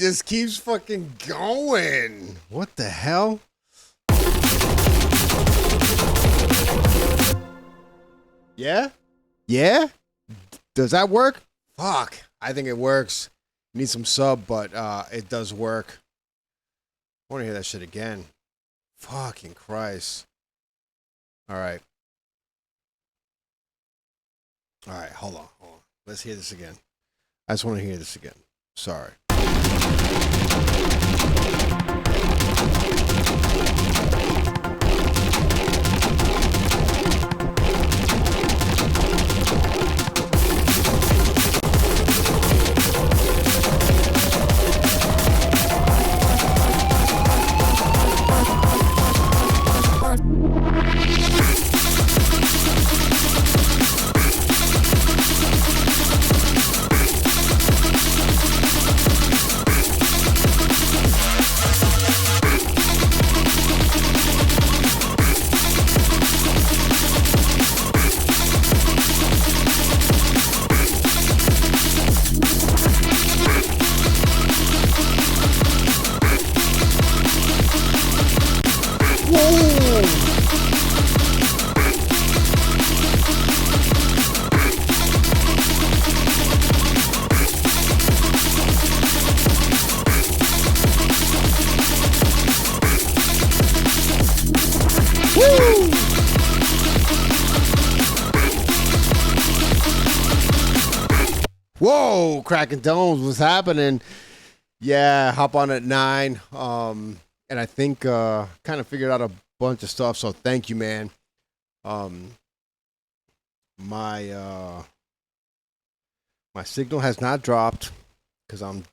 just keeps fucking going. What the hell? Yeah? Yeah? Does that work? Fuck. I think it works. Need some sub, but it does work. I want to hear that shit again. Fucking Christ. All right. All right, hold on. Let's hear this again. I just want to hear this again. Sorry. Whoa, cracking domes, what's happening? Yeah, hop on at 9. And I think kind of figured out a bunch of stuff, so thank you, man. My signal has not dropped because I'm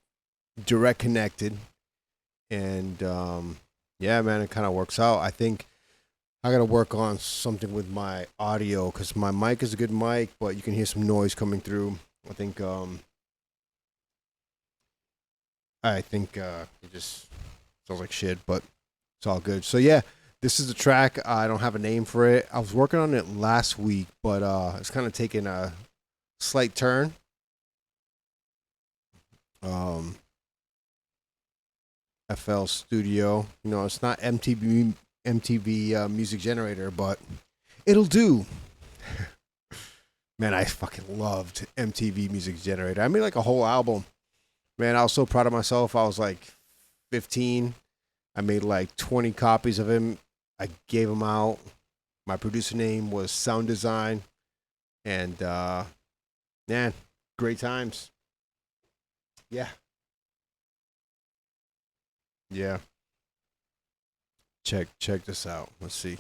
direct connected. And yeah, man, it kind of works out. I think I got to work on something with my audio because my mic is a good mic, but you can hear some noise coming through. I think it just sounds like shit, but it's all good. So yeah, this is the track. I don't have a name for it. I was working on it last week, but it's kind of taking a slight turn. FL Studio, you know, it's not MTV Music Generator, but it'll do. Man, I fucking loved MTV Music Generator. I made like a whole album. Man, I was so proud of myself. I was like 15. I made like 20 copies of him. I gave them out. My producer name was Sound Design. And, man, great times. Yeah. Yeah. Check this out. Let's see.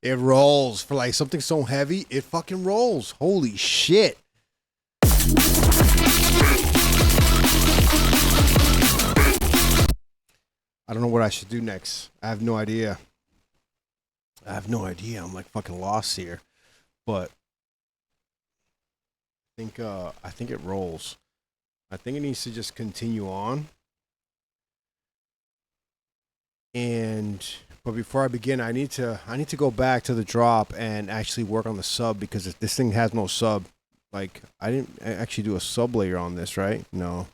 It rolls for like something so heavy. It fucking rolls. Holy shit. I don't know what I should do next. I have no idea. I'm like fucking lost here. But I think it rolls. I think it needs to just continue on. But before I begin, I need to go back to the drop and actually work on the sub, because if this thing has no sub, like I didn't actually do a sub layer on this, right? No.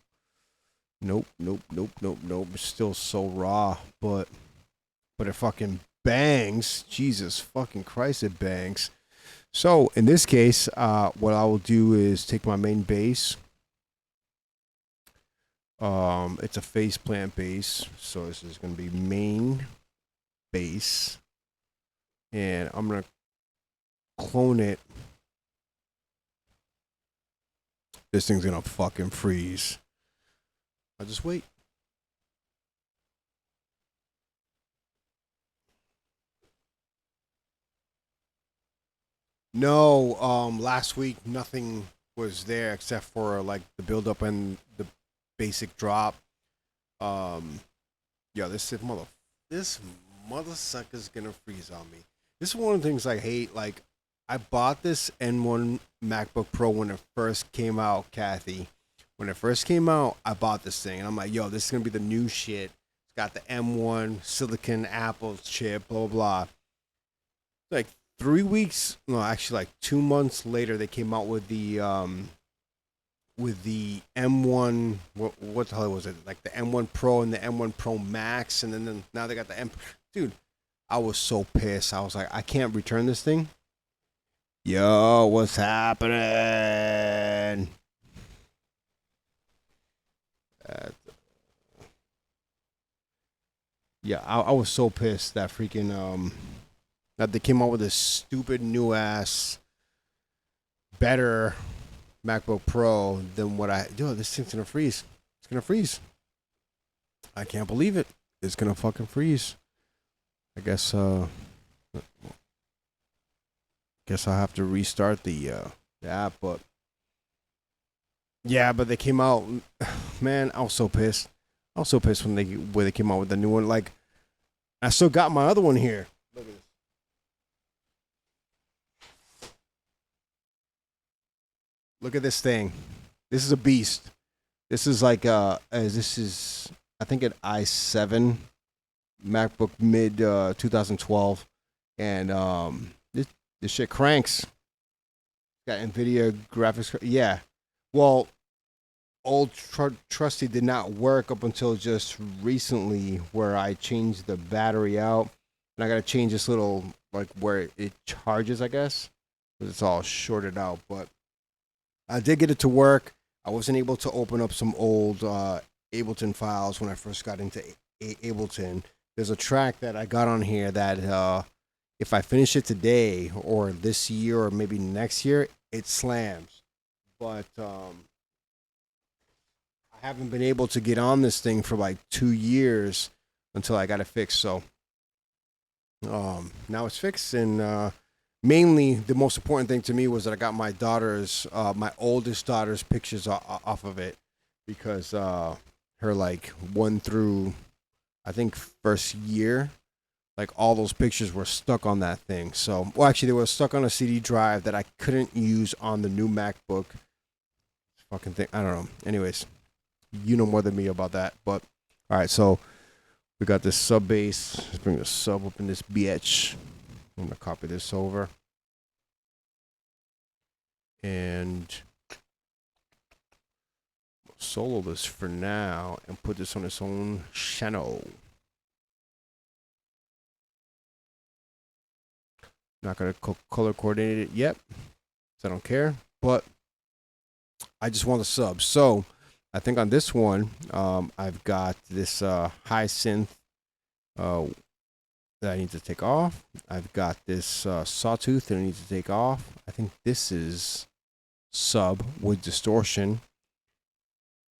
Nope. It's still so raw, but it fucking bangs. Jesus fucking Christ, it bangs. So in this case, what I will do is take my main bass. It's a face plant bass, so this is gonna be main bass, and I'm gonna clone it. This thing's gonna fucking freeze. I'll just wait. No, last week nothing was there except for like the build up and the basic drop. Yeah, this mother sucker's gonna freeze on me. This is one of the things I hate. Like, I bought this N1 MacBook Pro when it first came out, Kathy. When it first came out, I bought this thing, and I'm like, yo, this is gonna be the new shit. It's got the M1 Silicon Apple chip, blah blah blah. Like 3 weeks, no, actually like 2 months later, they came out with the M1. What the hell was it? Like the M1 Pro and the M1 Pro Max, and then now they got the M. Dude, I was so pissed. I was like, I can't return this thing. Yo, what's happening? Yeah, I was so pissed that freaking that they came out with this stupid new ass better MacBook Pro than what I do. This thing's gonna freeze. It's gonna freeze. I can't believe it. It's gonna fucking freeze. I guess I'll have to restart the app, but yeah, but they came out, man, I was so pissed. I was so pissed when they came out with the new one. Like, I still got my other one here. Look at this. Look at this thing. This is a beast. This is like I think an i7 MacBook mid 2012, and this shit cranks. Got NVIDIA graphics. Yeah. Well, old trusty did not work up until just recently, where I changed the battery out, and I got to change this little, like, where it charges, I guess, because it's all shorted out. But I did get it to work. I wasn't able to open up some old Ableton files when I first got into Ableton. There's a track that I got on here that if I finish it today or this year or maybe next year, it slams. But I haven't been able to get on this thing for like 2 years until I got it fixed. So now it's fixed, and mainly the most important thing to me was that I got my oldest daughter's pictures off of it, because her like 1 through, I think, first year, like all those pictures were stuck on that thing. So, well, actually they were stuck on a CD drive that I couldn't use on the new MacBook. Fucking thing, I don't know. Anyways, you know more than me about that. But all right, so we got this sub bass. Let's bring the sub up in this bitch. I'm gonna copy this over and solo this for now and put this on its own channel. Not gonna color coordinate it yet, so I don't care. But I just want the sub. So I think on this one, I've got this high synth that I need to take off. I've got this sawtooth that I need to take off. I think this is sub with distortion.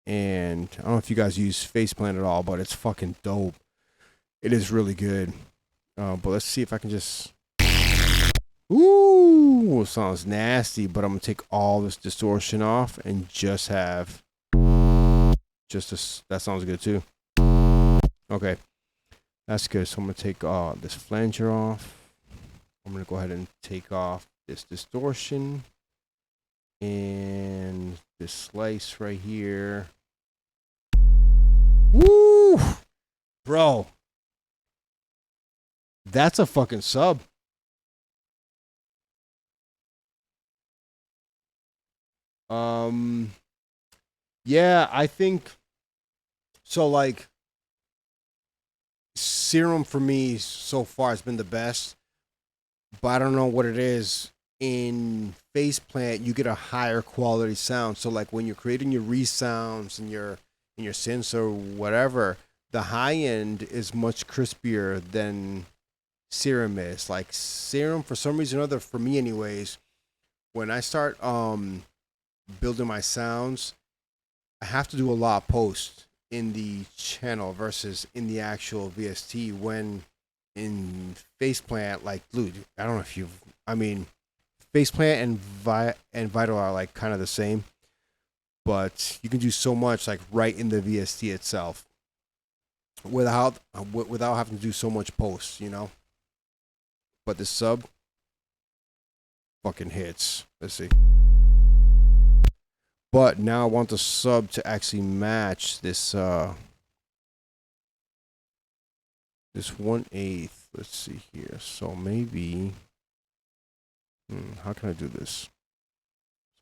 And I don't know if you guys use Faceplant at all, but it's fucking dope. It is really good. But let's see if I can just... Ooh, sounds nasty, but I'm gonna take all this distortion off and just have that sounds good too. Okay, that's good. So I'm gonna take this flanger off. I'm gonna go ahead and take off this distortion and this slice right here. Woo, bro, that's a fucking sub. Yeah, I think so. Like, Serum for me so far has been the best, but I don't know what it is. In Faceplant, you get a higher quality sound. So like when you're creating your resounds and your synths or whatever, the high end is much crispier than Serum is. Like Serum, for some reason or other, for me anyways, when I start building my sounds, I have to do a lot of post in the channel versus in the actual VST. When in Faceplant, like, dude, I don't know if you've, I mean, Faceplant and Vital are like kind of the same, but you can do so much like right in the VST itself without having to do so much post, you know. But the sub fucking hits. Let's see. But now I want the sub to actually match this this 1/8. Let's see here. So maybe how can I do this? So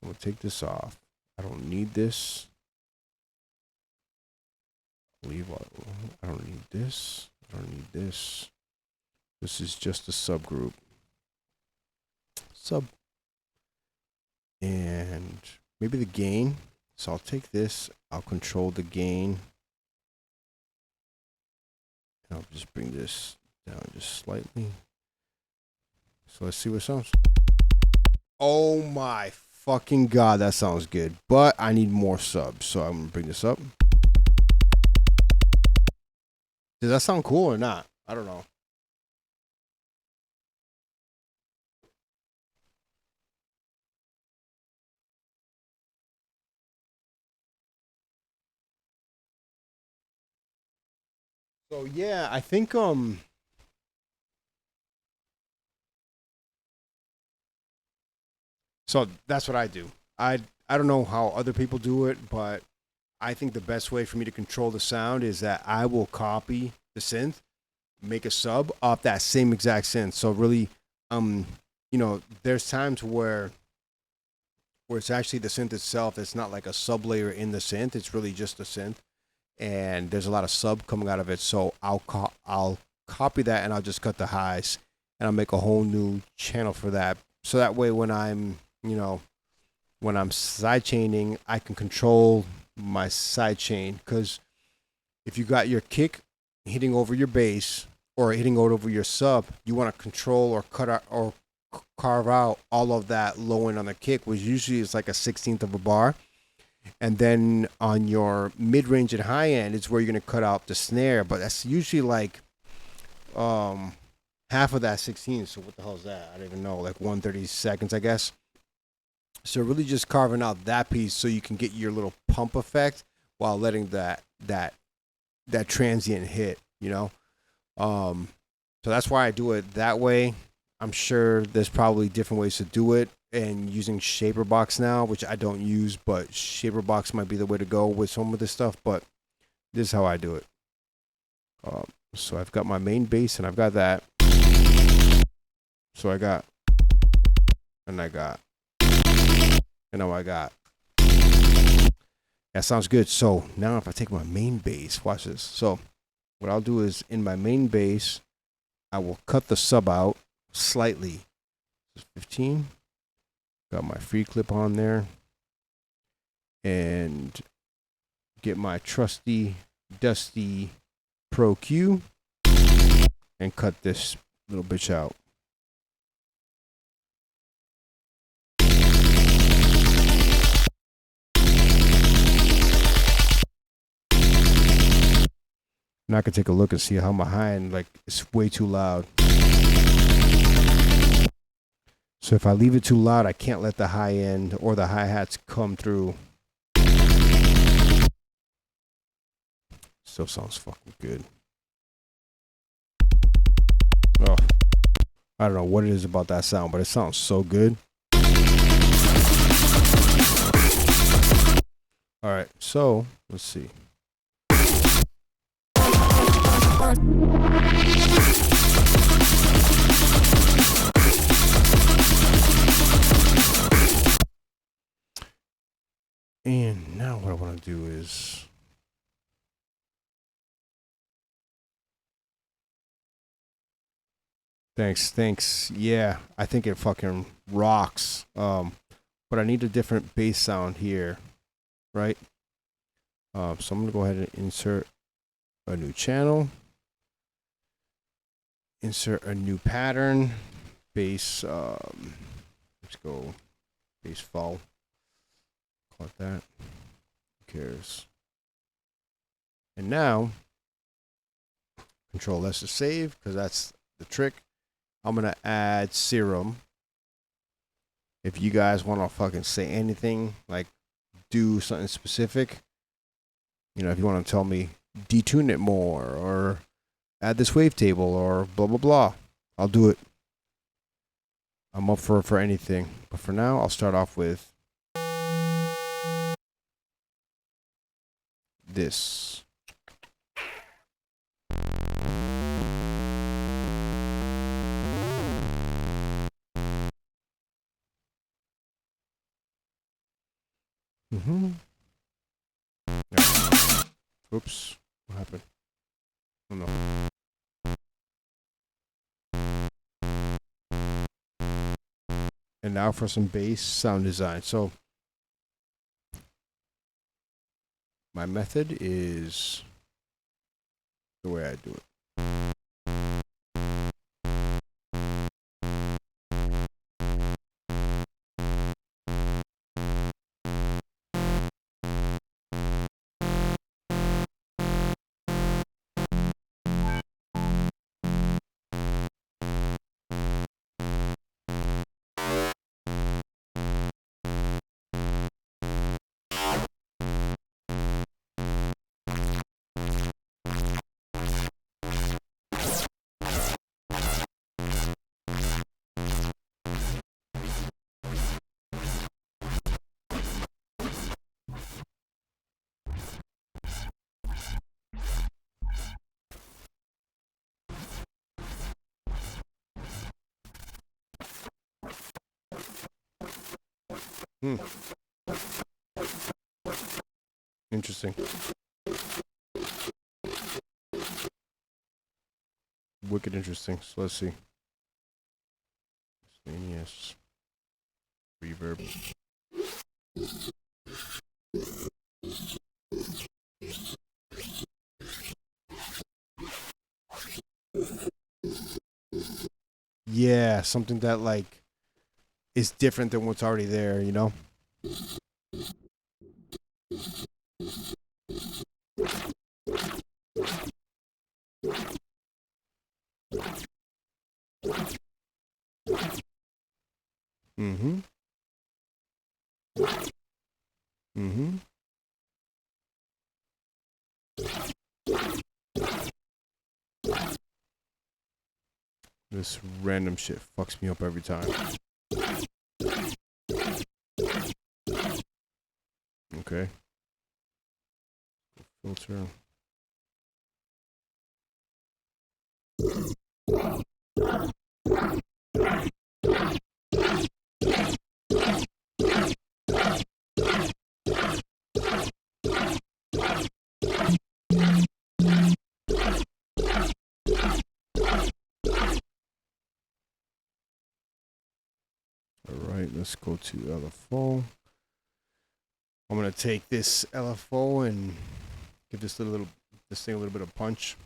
I'm gonna take this off. I don't need this. I don't need this. I don't need this. This is just a subgroup. Sub. And maybe the gain. So I'll take this. I'll control the gain. And I'll just bring this down just slightly. So let's see what it sounds. Oh my fucking god, that sounds good. But I need more subs. So I'm gonna bring this up. Does that sound cool or not? I don't know. So yeah, I think so that's what I do. I don't know how other people do it, but I think the best way for me to control the sound is that I will copy the synth, make a sub off that same exact synth. So really, you know, there's times where it's actually the synth itself. It's not like a sub layer in the synth. It's really just the synth, and there's a lot of sub coming out of it. So I'll copy that and I'll just cut the highs and I'll make a whole new channel for that. So that way, when I'm when I'm sidechaining, I can control my sidechain. Because if you got your kick hitting over your bass or hitting over your sub, you want to control or cut out or carve out all of that low end on the kick, which usually is like a 16th of a bar. And then on your mid range and high end is where you're gonna cut out the snare, but that's usually like half of that 16. So what the hell is that? I don't even know, like 1/32, I guess. So really just carving out that piece so you can get your little pump effect while letting that transient hit, you know. So that's why I do it that way. I'm sure there's probably different ways to do it, and using Shaper Box now, which I don't use, but Shaper Box might be the way to go with some of this stuff. But this is how I do it. So I've got my main bass, and I've got that. So I got, and I got, and now I got. That sounds good. So now if I take my main bass, watch this. So what I'll do is in my main bass, I will cut the sub out slightly. 15. Got my free clip on there. And get my trusty, dusty Pro Q and cut this little bitch out. Now I can take a look and see how my high end, like, it's way too loud. So if I leave it too loud, I can't let the high end or the hi-hats come through. Still sounds fucking good. Oh, I don't know what it is about that sound, but it sounds so good. All right, so let's see. And now what I want to do is thanks. Yeah, I think it fucking rocks. But I need a different bass sound here, right? So I'm gonna go ahead and insert a new channel, insert a new pattern, bass. Let's go bass fall. Call it that. Who cares? And now, Control S to save, because that's the trick. I'm gonna add serum. If you guys want to fucking say anything, like do something specific, you know, if you want to tell me detune it more or add this wavetable or blah blah blah, I'll do it. I'm up for anything. But for now, I'll start off with this. Yeah. Oops. What happened? Oh no. And now for some bass sound design. So my method is the way I do it. Interesting. Wicked interesting. So let's see. Yes. Reverb. Yeah, something that like is different than what's already there, you know? Mm-hmm. Mm-hmm. This random shit fucks me up every time. Okay. Filter. All right, let's go to LFO. I'm gonna take this LFO and give this thing a little bit of punch.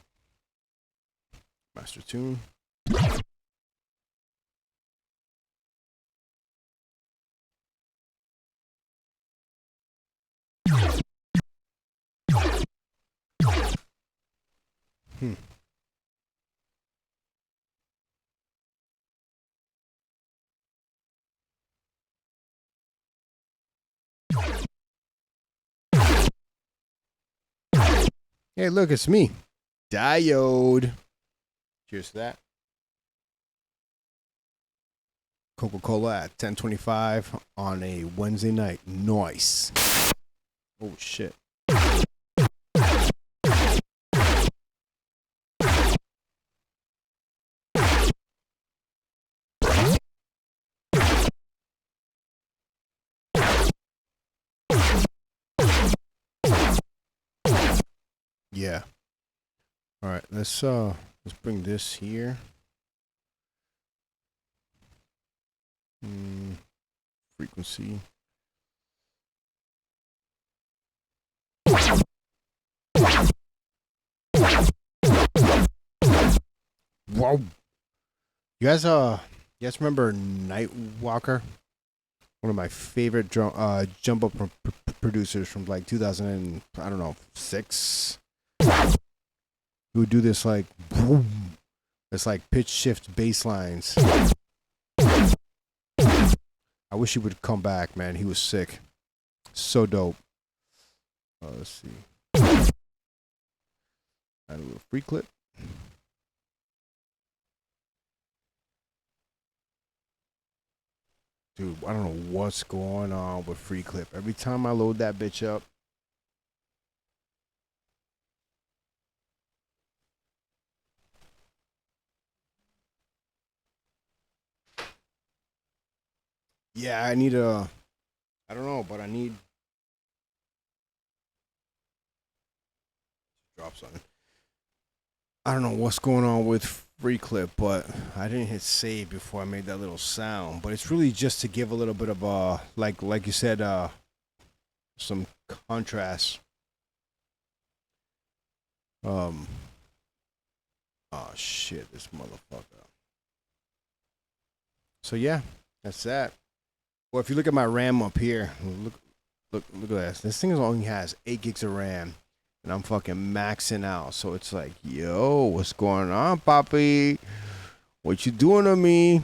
Master tune. Hey, look, it's me. Diode. Cheers to that. Coca-Cola at 10:25 on a Wednesday night. Nice. Oh, shit. Yeah. All right, let's bring this here. Frequency. Whoa. You guys remember Nightwalker? One of my favorite jumbo producers from like 2000 and, I don't know, 6. He would do this like boom. It's like pitch shift bass lines. I wish he would come back, man. He was sick. So dope. Let's see. Add a little free clip. Dude, I don't know what's going on with free clip. Every time I load that bitch up. Yeah, I need a. I don't know, but I need. Drop something. I don't know what's going on with free clip, but I didn't hit save before I made that little sound. But it's really just to give a little bit of like you said, some contrast. Oh shit, this motherfucker. So yeah, that's that. Well, if you look at my RAM up here, look at this. This thing only has 8 gigs of RAM, and I'm fucking maxing out. So it's like, yo, what's going on, Poppy? What you doing to me?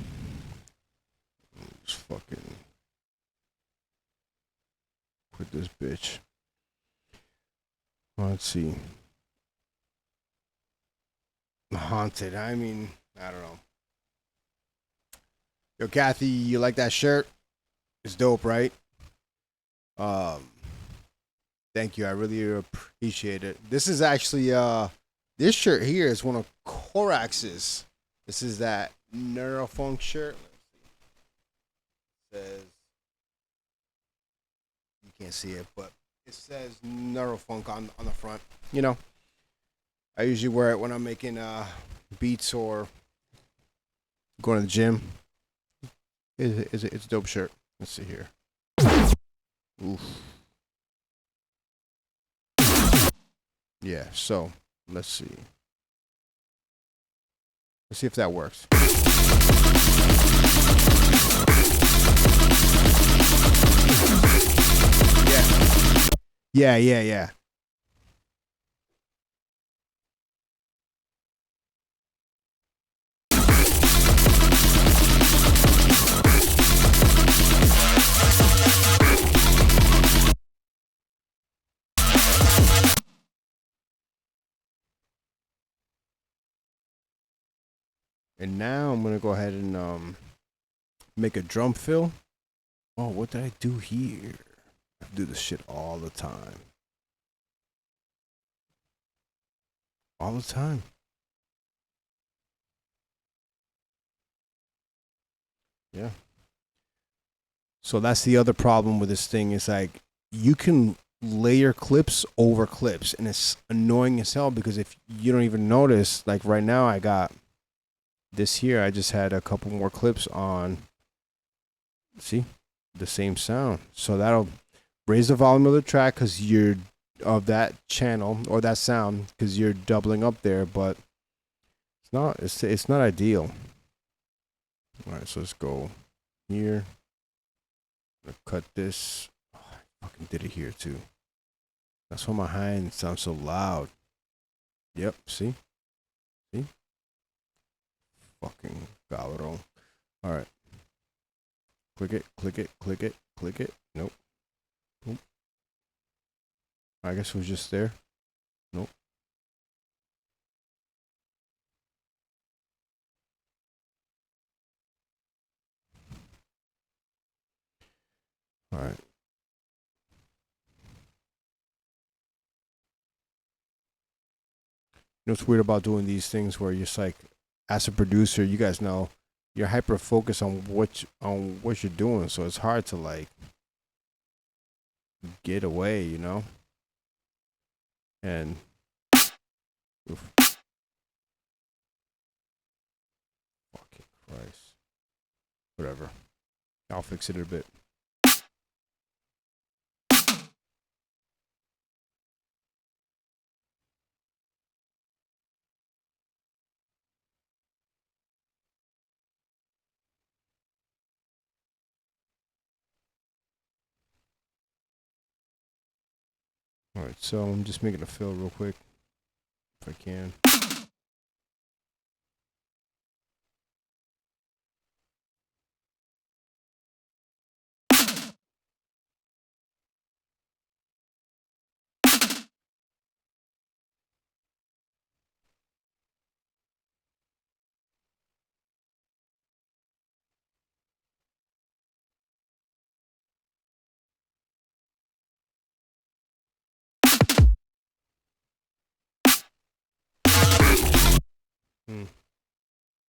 Just fucking quit this bitch. Let's see. Haunted. I mean, I don't know. Yo, Kathy, you like that shirt? It's dope, right? Thank you. I really appreciate it. This is actually this shirt here is one of Corax's. This is that Neurofunk shirt. Let's see. It says you can't see it, but it says Neurofunk on the front. You know, I usually wear it when I'm making beats or going to the gym. It's a dope shirt. Let's see here. Oof. Yeah, so let's see. Let's see if that works. Yeah. And now I'm gonna go ahead and make a drum fill. Oh, what did I do here? I do this shit all the time. All the time. Yeah. So that's the other problem with this thing is like you can layer clips over clips and it's annoying as hell because if you don't even notice, like right now I got this here, I just had a couple more clips on. See? The same sound. So that'll raise the volume of the track because you're of that channel or that sound because you're doubling up there, but it's not ideal. All right, so let's go here. I'm gonna cut this. Oh, I fucking did it here too. That's why my hand sounds so loud. Yep, see? Fucking cabrón. All right. Click it. Nope. I guess it was just there. Nope. All right. You know what's weird about doing these things where you're just like, as a producer, you guys know, you're hyper focused on what you're doing, so it's hard to like get away, you know. And oof. Fucking Christ. Whatever. I'll fix it in a bit. All right, so I'm just making a fill real quick, if I can.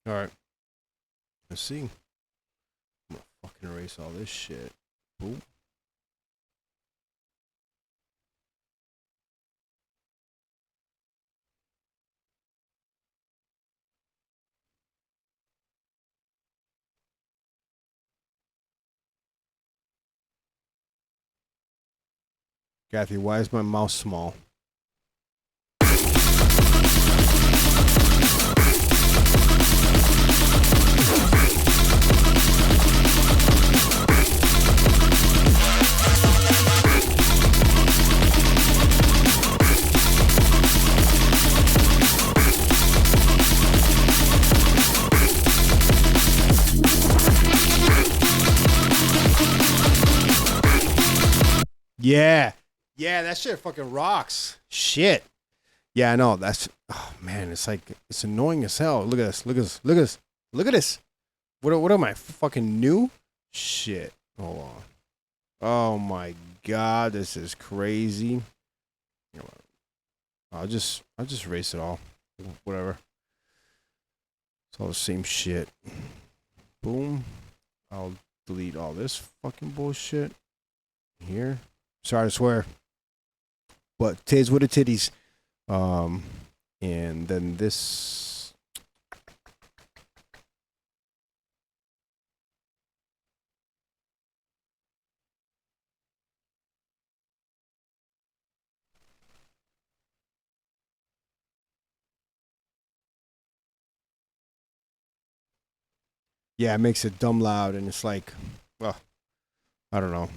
All right. Let's see. I'm gonna fucking erase all this shit. Ooh. Kathy, why is my mouse small? Yeah. Yeah, that shit fucking rocks. Shit. Yeah, I know. That's, oh man, it's like, it's annoying as hell. Look at this. Look at this. Look at this. Look at this. What am I, fucking new? Shit. Hold on. Oh my God, this is crazy. I'll just erase it all. Whatever. It's all the same shit. Boom. I'll delete all this fucking bullshit here. Sorry to swear, but titties with the titties. And then this. Yeah, it makes it dumb loud, and it's like, well, I don't know.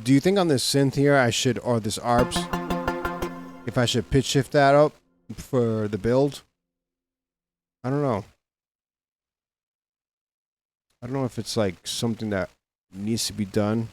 Do you think on this synth here I should, or this ARPS, if I should pitch shift that up for the build? I don't know. I don't know if it's like something that needs to be done.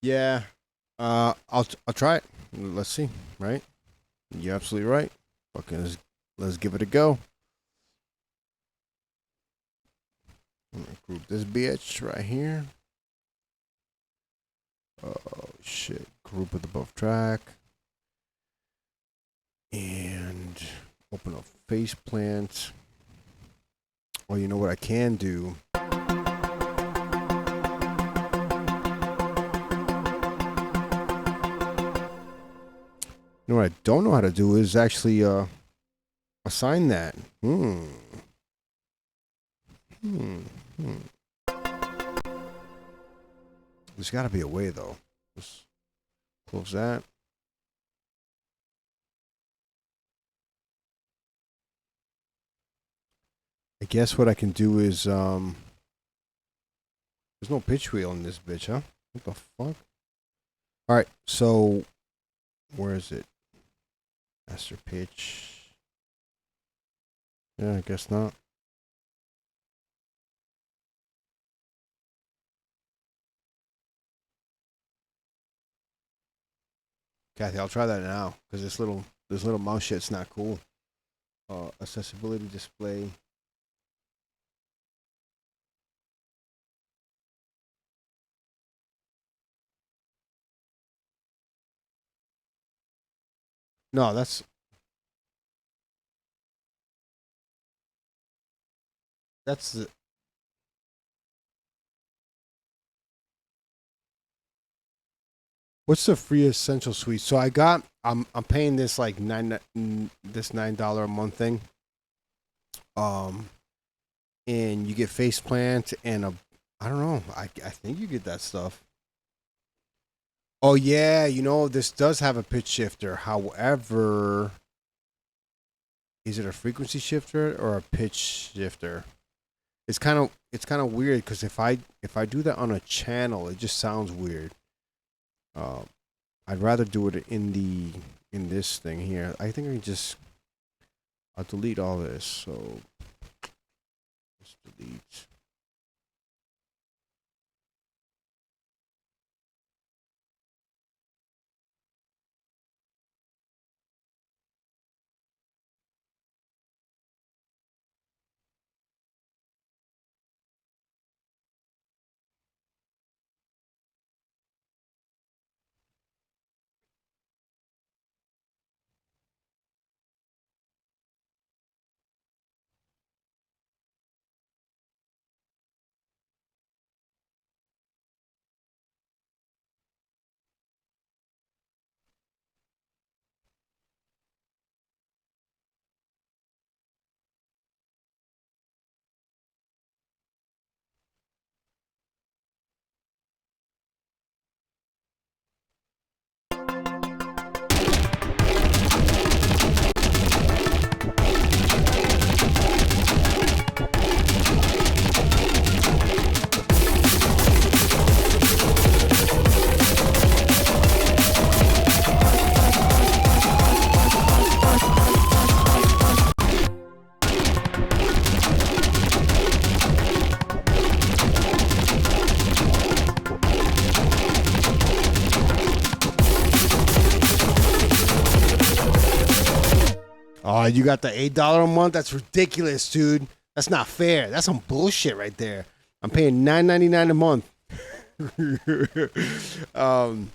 Yeah. I'll try it. Let's see. Right? You're absolutely right. Fucking let's give it a go. I'm gonna group this bitch right here. Oh shit. Group with the above track. And open up face plant. Oh, you know what I can do? You know what I don't know how to do is actually assign that. Hmm. There's got to be a way though. Let's close that. I guess what I can do is there's no pitch wheel in this bitch, huh? What the fuck? All right, so where is it? Master pitch. Yeah, I guess not. Kathy, I'll try that now because this little mouse shit's not cool. Accessibility display. No, that's the, what's the free essential suite? So I'm paying this like $9 a month thing. Um, and you get face plant and a I don't know. I think you get that stuff. Oh yeah, this does have a pitch shifter. However, is it a frequency shifter or a pitch shifter? It's kind of weird because if I do that on a channel, it just sounds weird. Uh, I'd rather do it in this thing here. I think I'll delete all this. So let's delete. Oh, you got the $8 a month? That's ridiculous, dude. That's not fair. That's some bullshit right there. I'm paying $9.99 a month. um,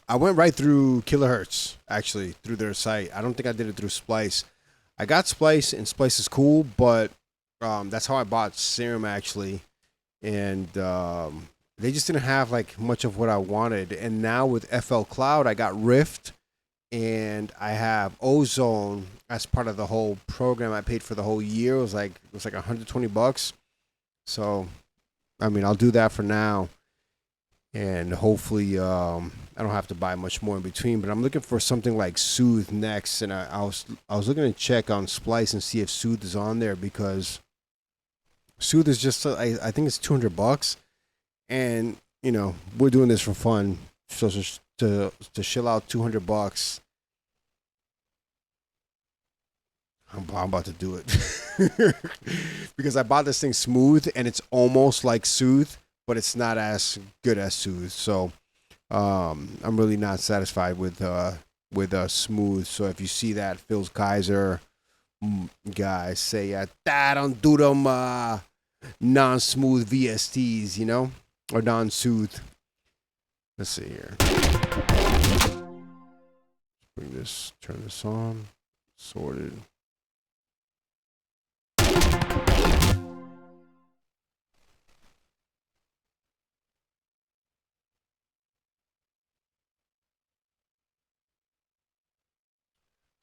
I went right through Kilohertz, actually, through their site. I don't think I did it through Splice. I got Splice, and Splice is cool, but that's how I bought Serum, actually. And they just didn't have like much of what I wanted. And now with FL Cloud, I got Rift and I have Ozone as part of the whole program. I paid for the whole year. It was like $120. So I mean, I'll do that for now, and hopefully I don't have to buy much more in between. But I'm looking for something like Soothe next, and I was looking to check on Splice and see if Soothe is on there because Soothe is just I think it's $200, and we're doing this for fun, so to shill out $200. I'm about to do it because I bought this thing smooth and it's almost like Soothe, but it's not as good as Soothe. So I'm really not satisfied with smooth. So if you see that Phil's Kaiser guys say I don't do them non-smooth VSTs, or non-soothe. Let's see here. Turn this on. Sorted.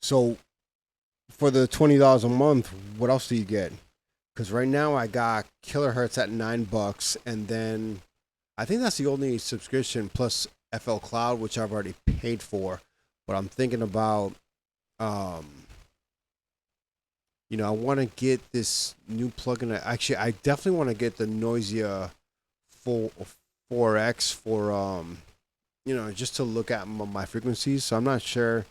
So for the $20 a month, what else do you get? Because right now I got Kilohertz at $9, and then I think that's the only subscription plus FL Cloud, which I've already paid for. But I'm thinking about, um, I want to get this new plugin. Actually, I definitely want to get the Noisia 4 4X for just to look at my frequencies. So I'm not sure.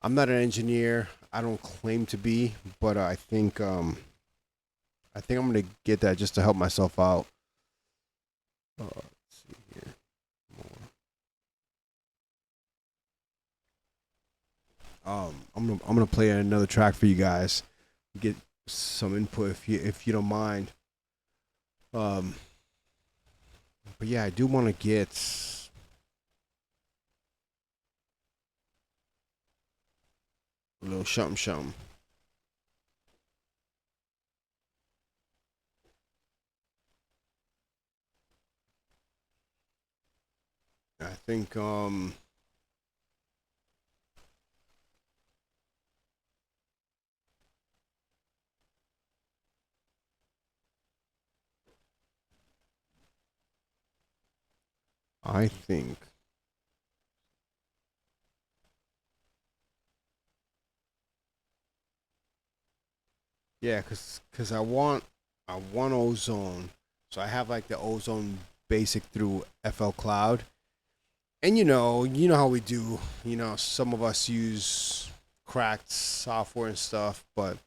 I'm not an engineer. I don't claim to be, but I think I'm gonna get that just to help myself out. Let's see here. I'm gonna play another track for you guys. Get some input if you don't mind. Um, but yeah, I do want to get a little something something. I think I think yeah, cause I want ozone, so I have like the ozone basic through FL Cloud, and you know how we do. Some of us use cracked software and stuff, but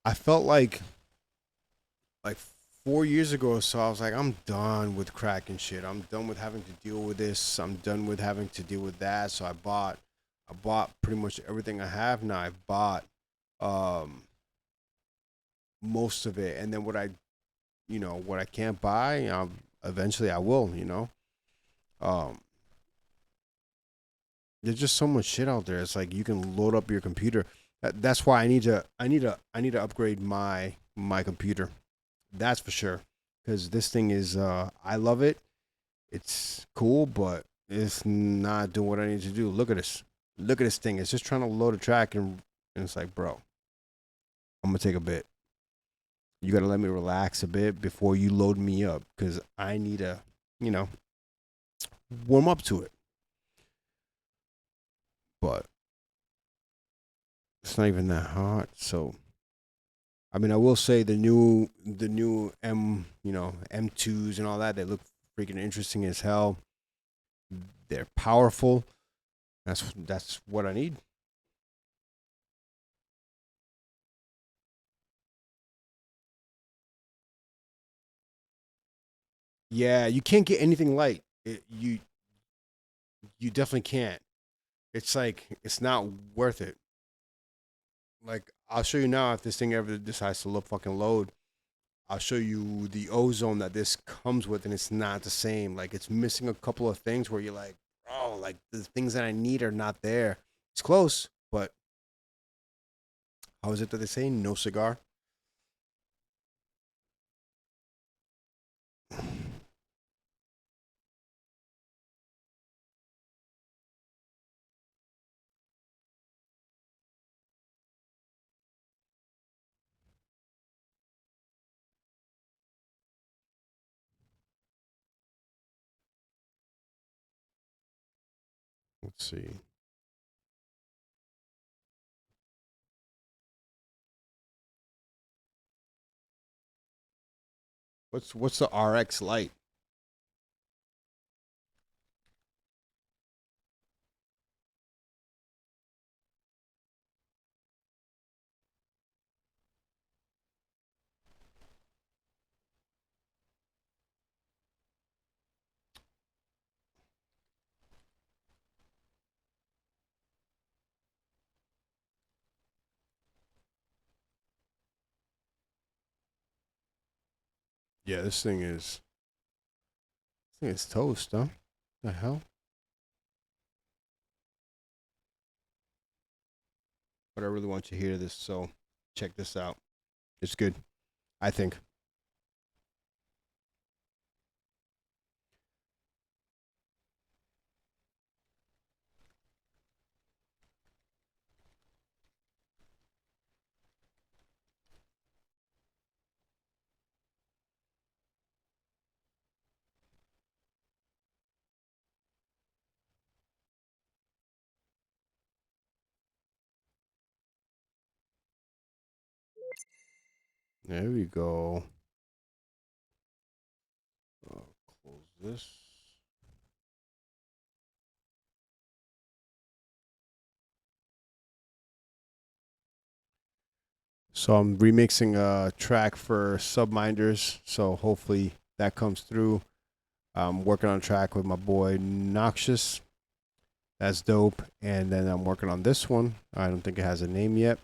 I felt like 4 years ago or so, I was like, I'm done with cracking shit. I'm done with having to deal with this. I'm done with having to deal with that. So I bought pretty much everything I have now. I bought um most of it, and then what I can't buy, eventually I will. Um, there's just so much shit out there. It's like you can load up your computer. That's why I need to upgrade my computer. That's for sure. Because this thing is, I love it. It's cool, but it's not doing what I need to do. Look at this. Look at this thing. It's just trying to load a track, and it's like, bro, I'm gonna take a bit. You gotta let me relax a bit before you load me up, because I need to, you know, warm up to it. But it's not even that hot. So I mean, I will say the new M2s and all that. They look freaking interesting as hell. They're powerful. That's what I need. Yeah, you can't get anything light. You definitely can't. It's like it's not worth it. Like I'll show you now if this thing ever decides to fucking load. I'll show you the ozone that this comes with, and it's not the same. Like it's missing a couple of things where you're like, oh, like the things that I need are not there. It's close, but how is it that they say no cigar? Let's see. What's the RX light? Yeah, this thing is toast, huh? The hell? But I really want you to hear this, so check this out. It's good, I think. There we go. Close this. So I'm remixing a track for Subminders. So hopefully that comes through. I'm working on a track with my boy Noxious. That's dope. And then I'm working on this one. I don't think it has a name yet.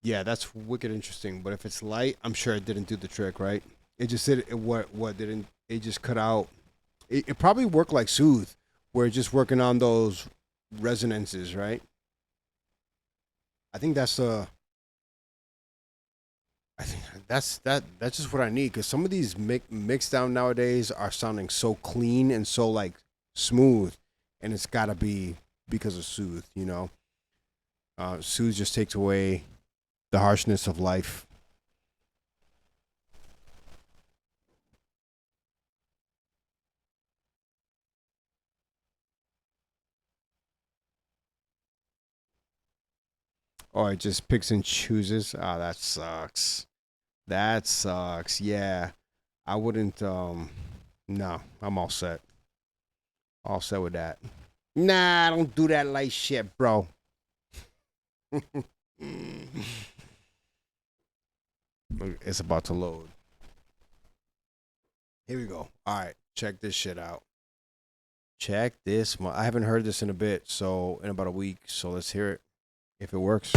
Yeah, that's wicked interesting. But if it's light, I'm sure it didn't do the trick, right? It just did it. What didn't? It just cut out. It probably worked like Soothe, where it's just working on those resonances, right? I think that's I think that's just what I need because some of these mix down nowadays are sounding so clean and so like smooth, and it's got to be because of Soothe, you know. Soothe just takes away the harshness of life. Or it just picks and chooses. Ah, that sucks. That sucks. Yeah, I wouldn't. No, I'm all set. All set with that. Nah, don't do that light shit, bro. It's about to load. Here we go. All right, check this shit out. Check this. I haven't heard this in a bit, so in about a week. So let's hear it. If it works.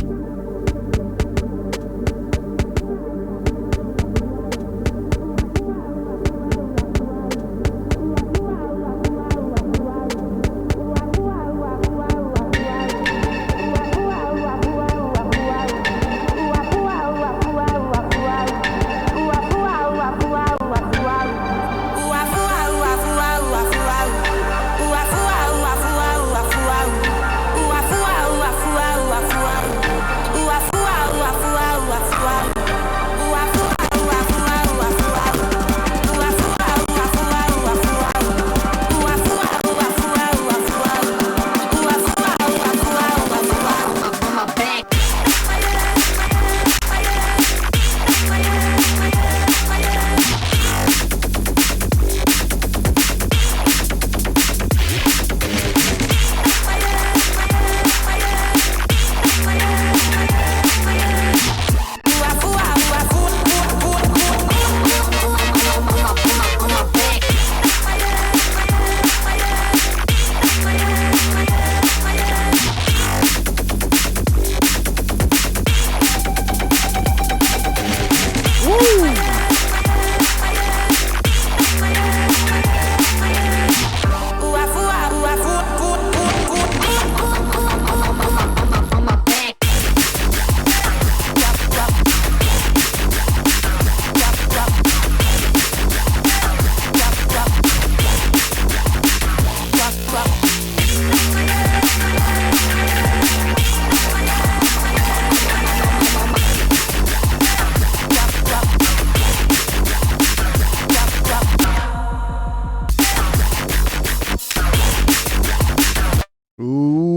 Ooh,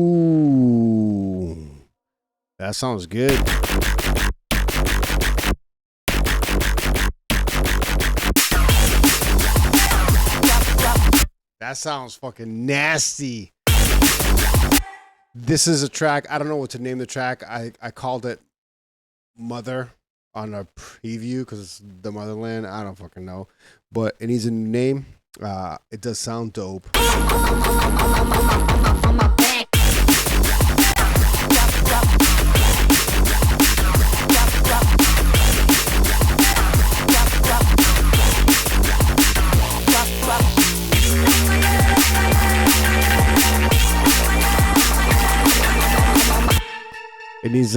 that sounds good. That sounds fucking nasty. This is a track. I don't know what to name the track. I called it Mother on a preview because it's the motherland. I don't fucking know, but it needs a new name. It does sound dope. It needs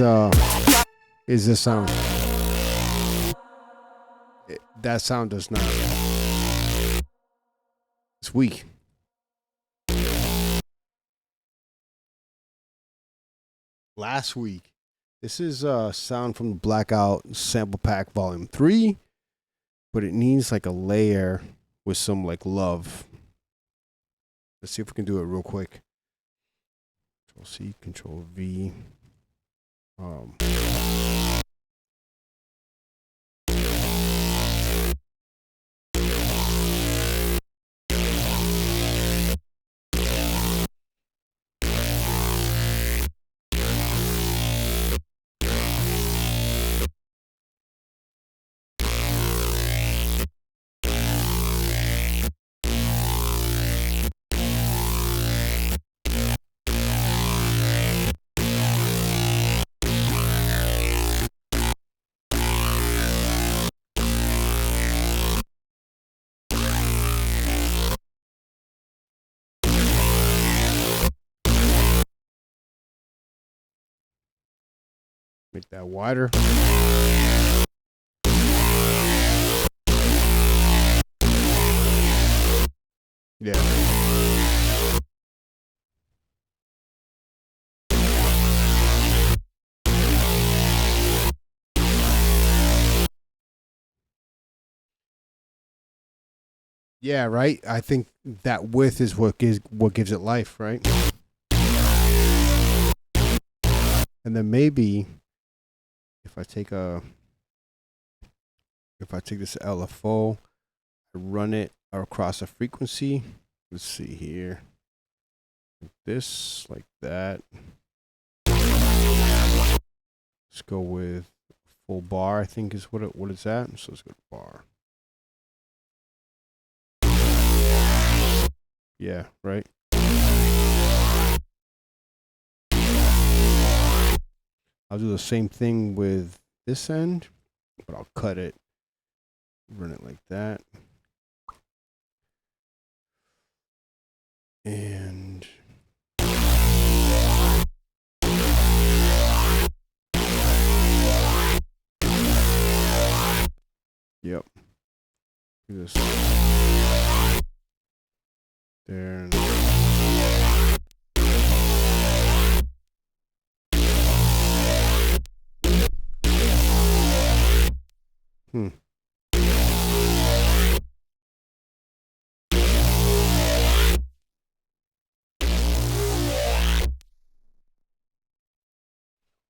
is this sound? That sound does not. It's weak. Last week. This is sound from the Blackout Sample Pack Volume 3, but it needs like a layer with some like love. Let's see if we can do it real quick. Control C, Control V. Make that wider. Yeah. Yeah, right. I think that width is what gives it life, right? And then maybe if I take this LFO, I run it across a frequency. Let's see here. Like this, like that. Let's go with full bar, I think is what is that? So let's go to bar. Yeah, right. I'll do the same thing with this end, but I'll cut it, run it like that. And yep. Do this there. Hmm.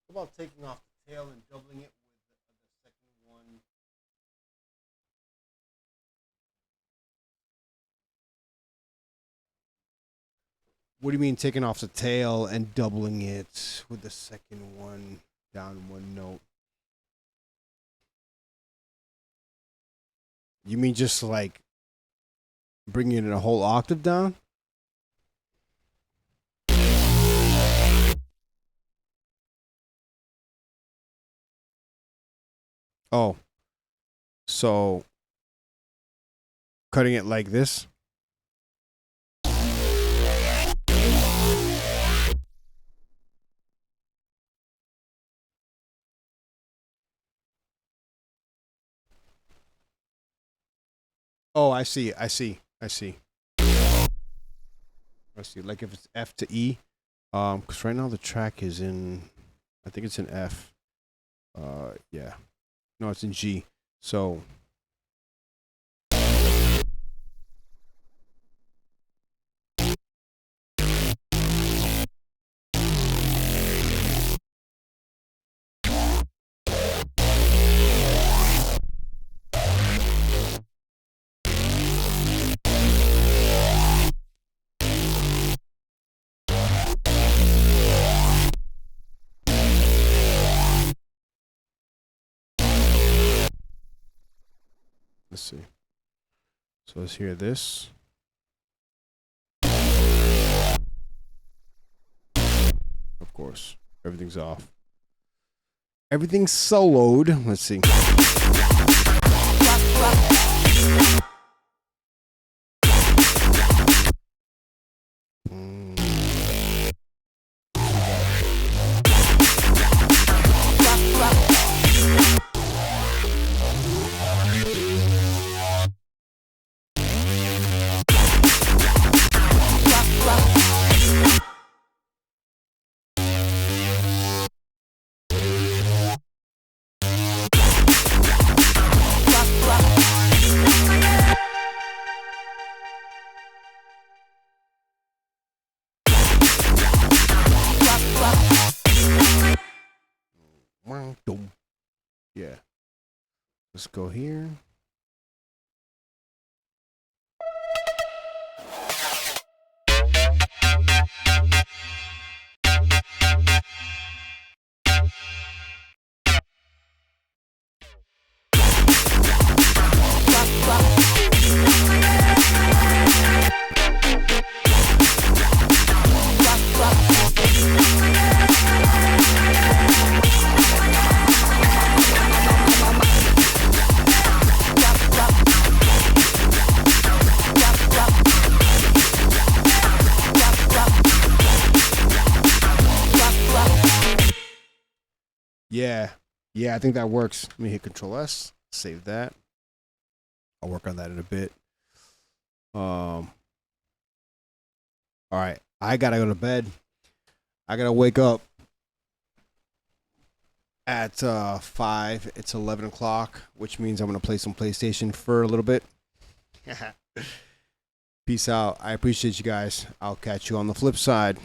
What about taking off the tail and doubling it with the second one? What do you mean taking off the tail and doubling it with the second one down one note? You mean just like bringing it a whole octave down? Oh, so cutting it like this? Oh, I see. Like if it's F to E, because right now the track is in, I think it's in F. Yeah, no, it's in G. So let's see. So let's hear this. Of course, everything's off. Everything's soloed. Let's see. Yeah. Let's go here. Yeah, I think that works. Let me hit Control S, save that. I'll work on that in a bit. All right, I gotta go to bed. I gotta wake up at 5. It's 11 o'clock, which means I'm gonna play some PlayStation for a little bit. Peace out. I appreciate you guys. I'll catch you on the flip side.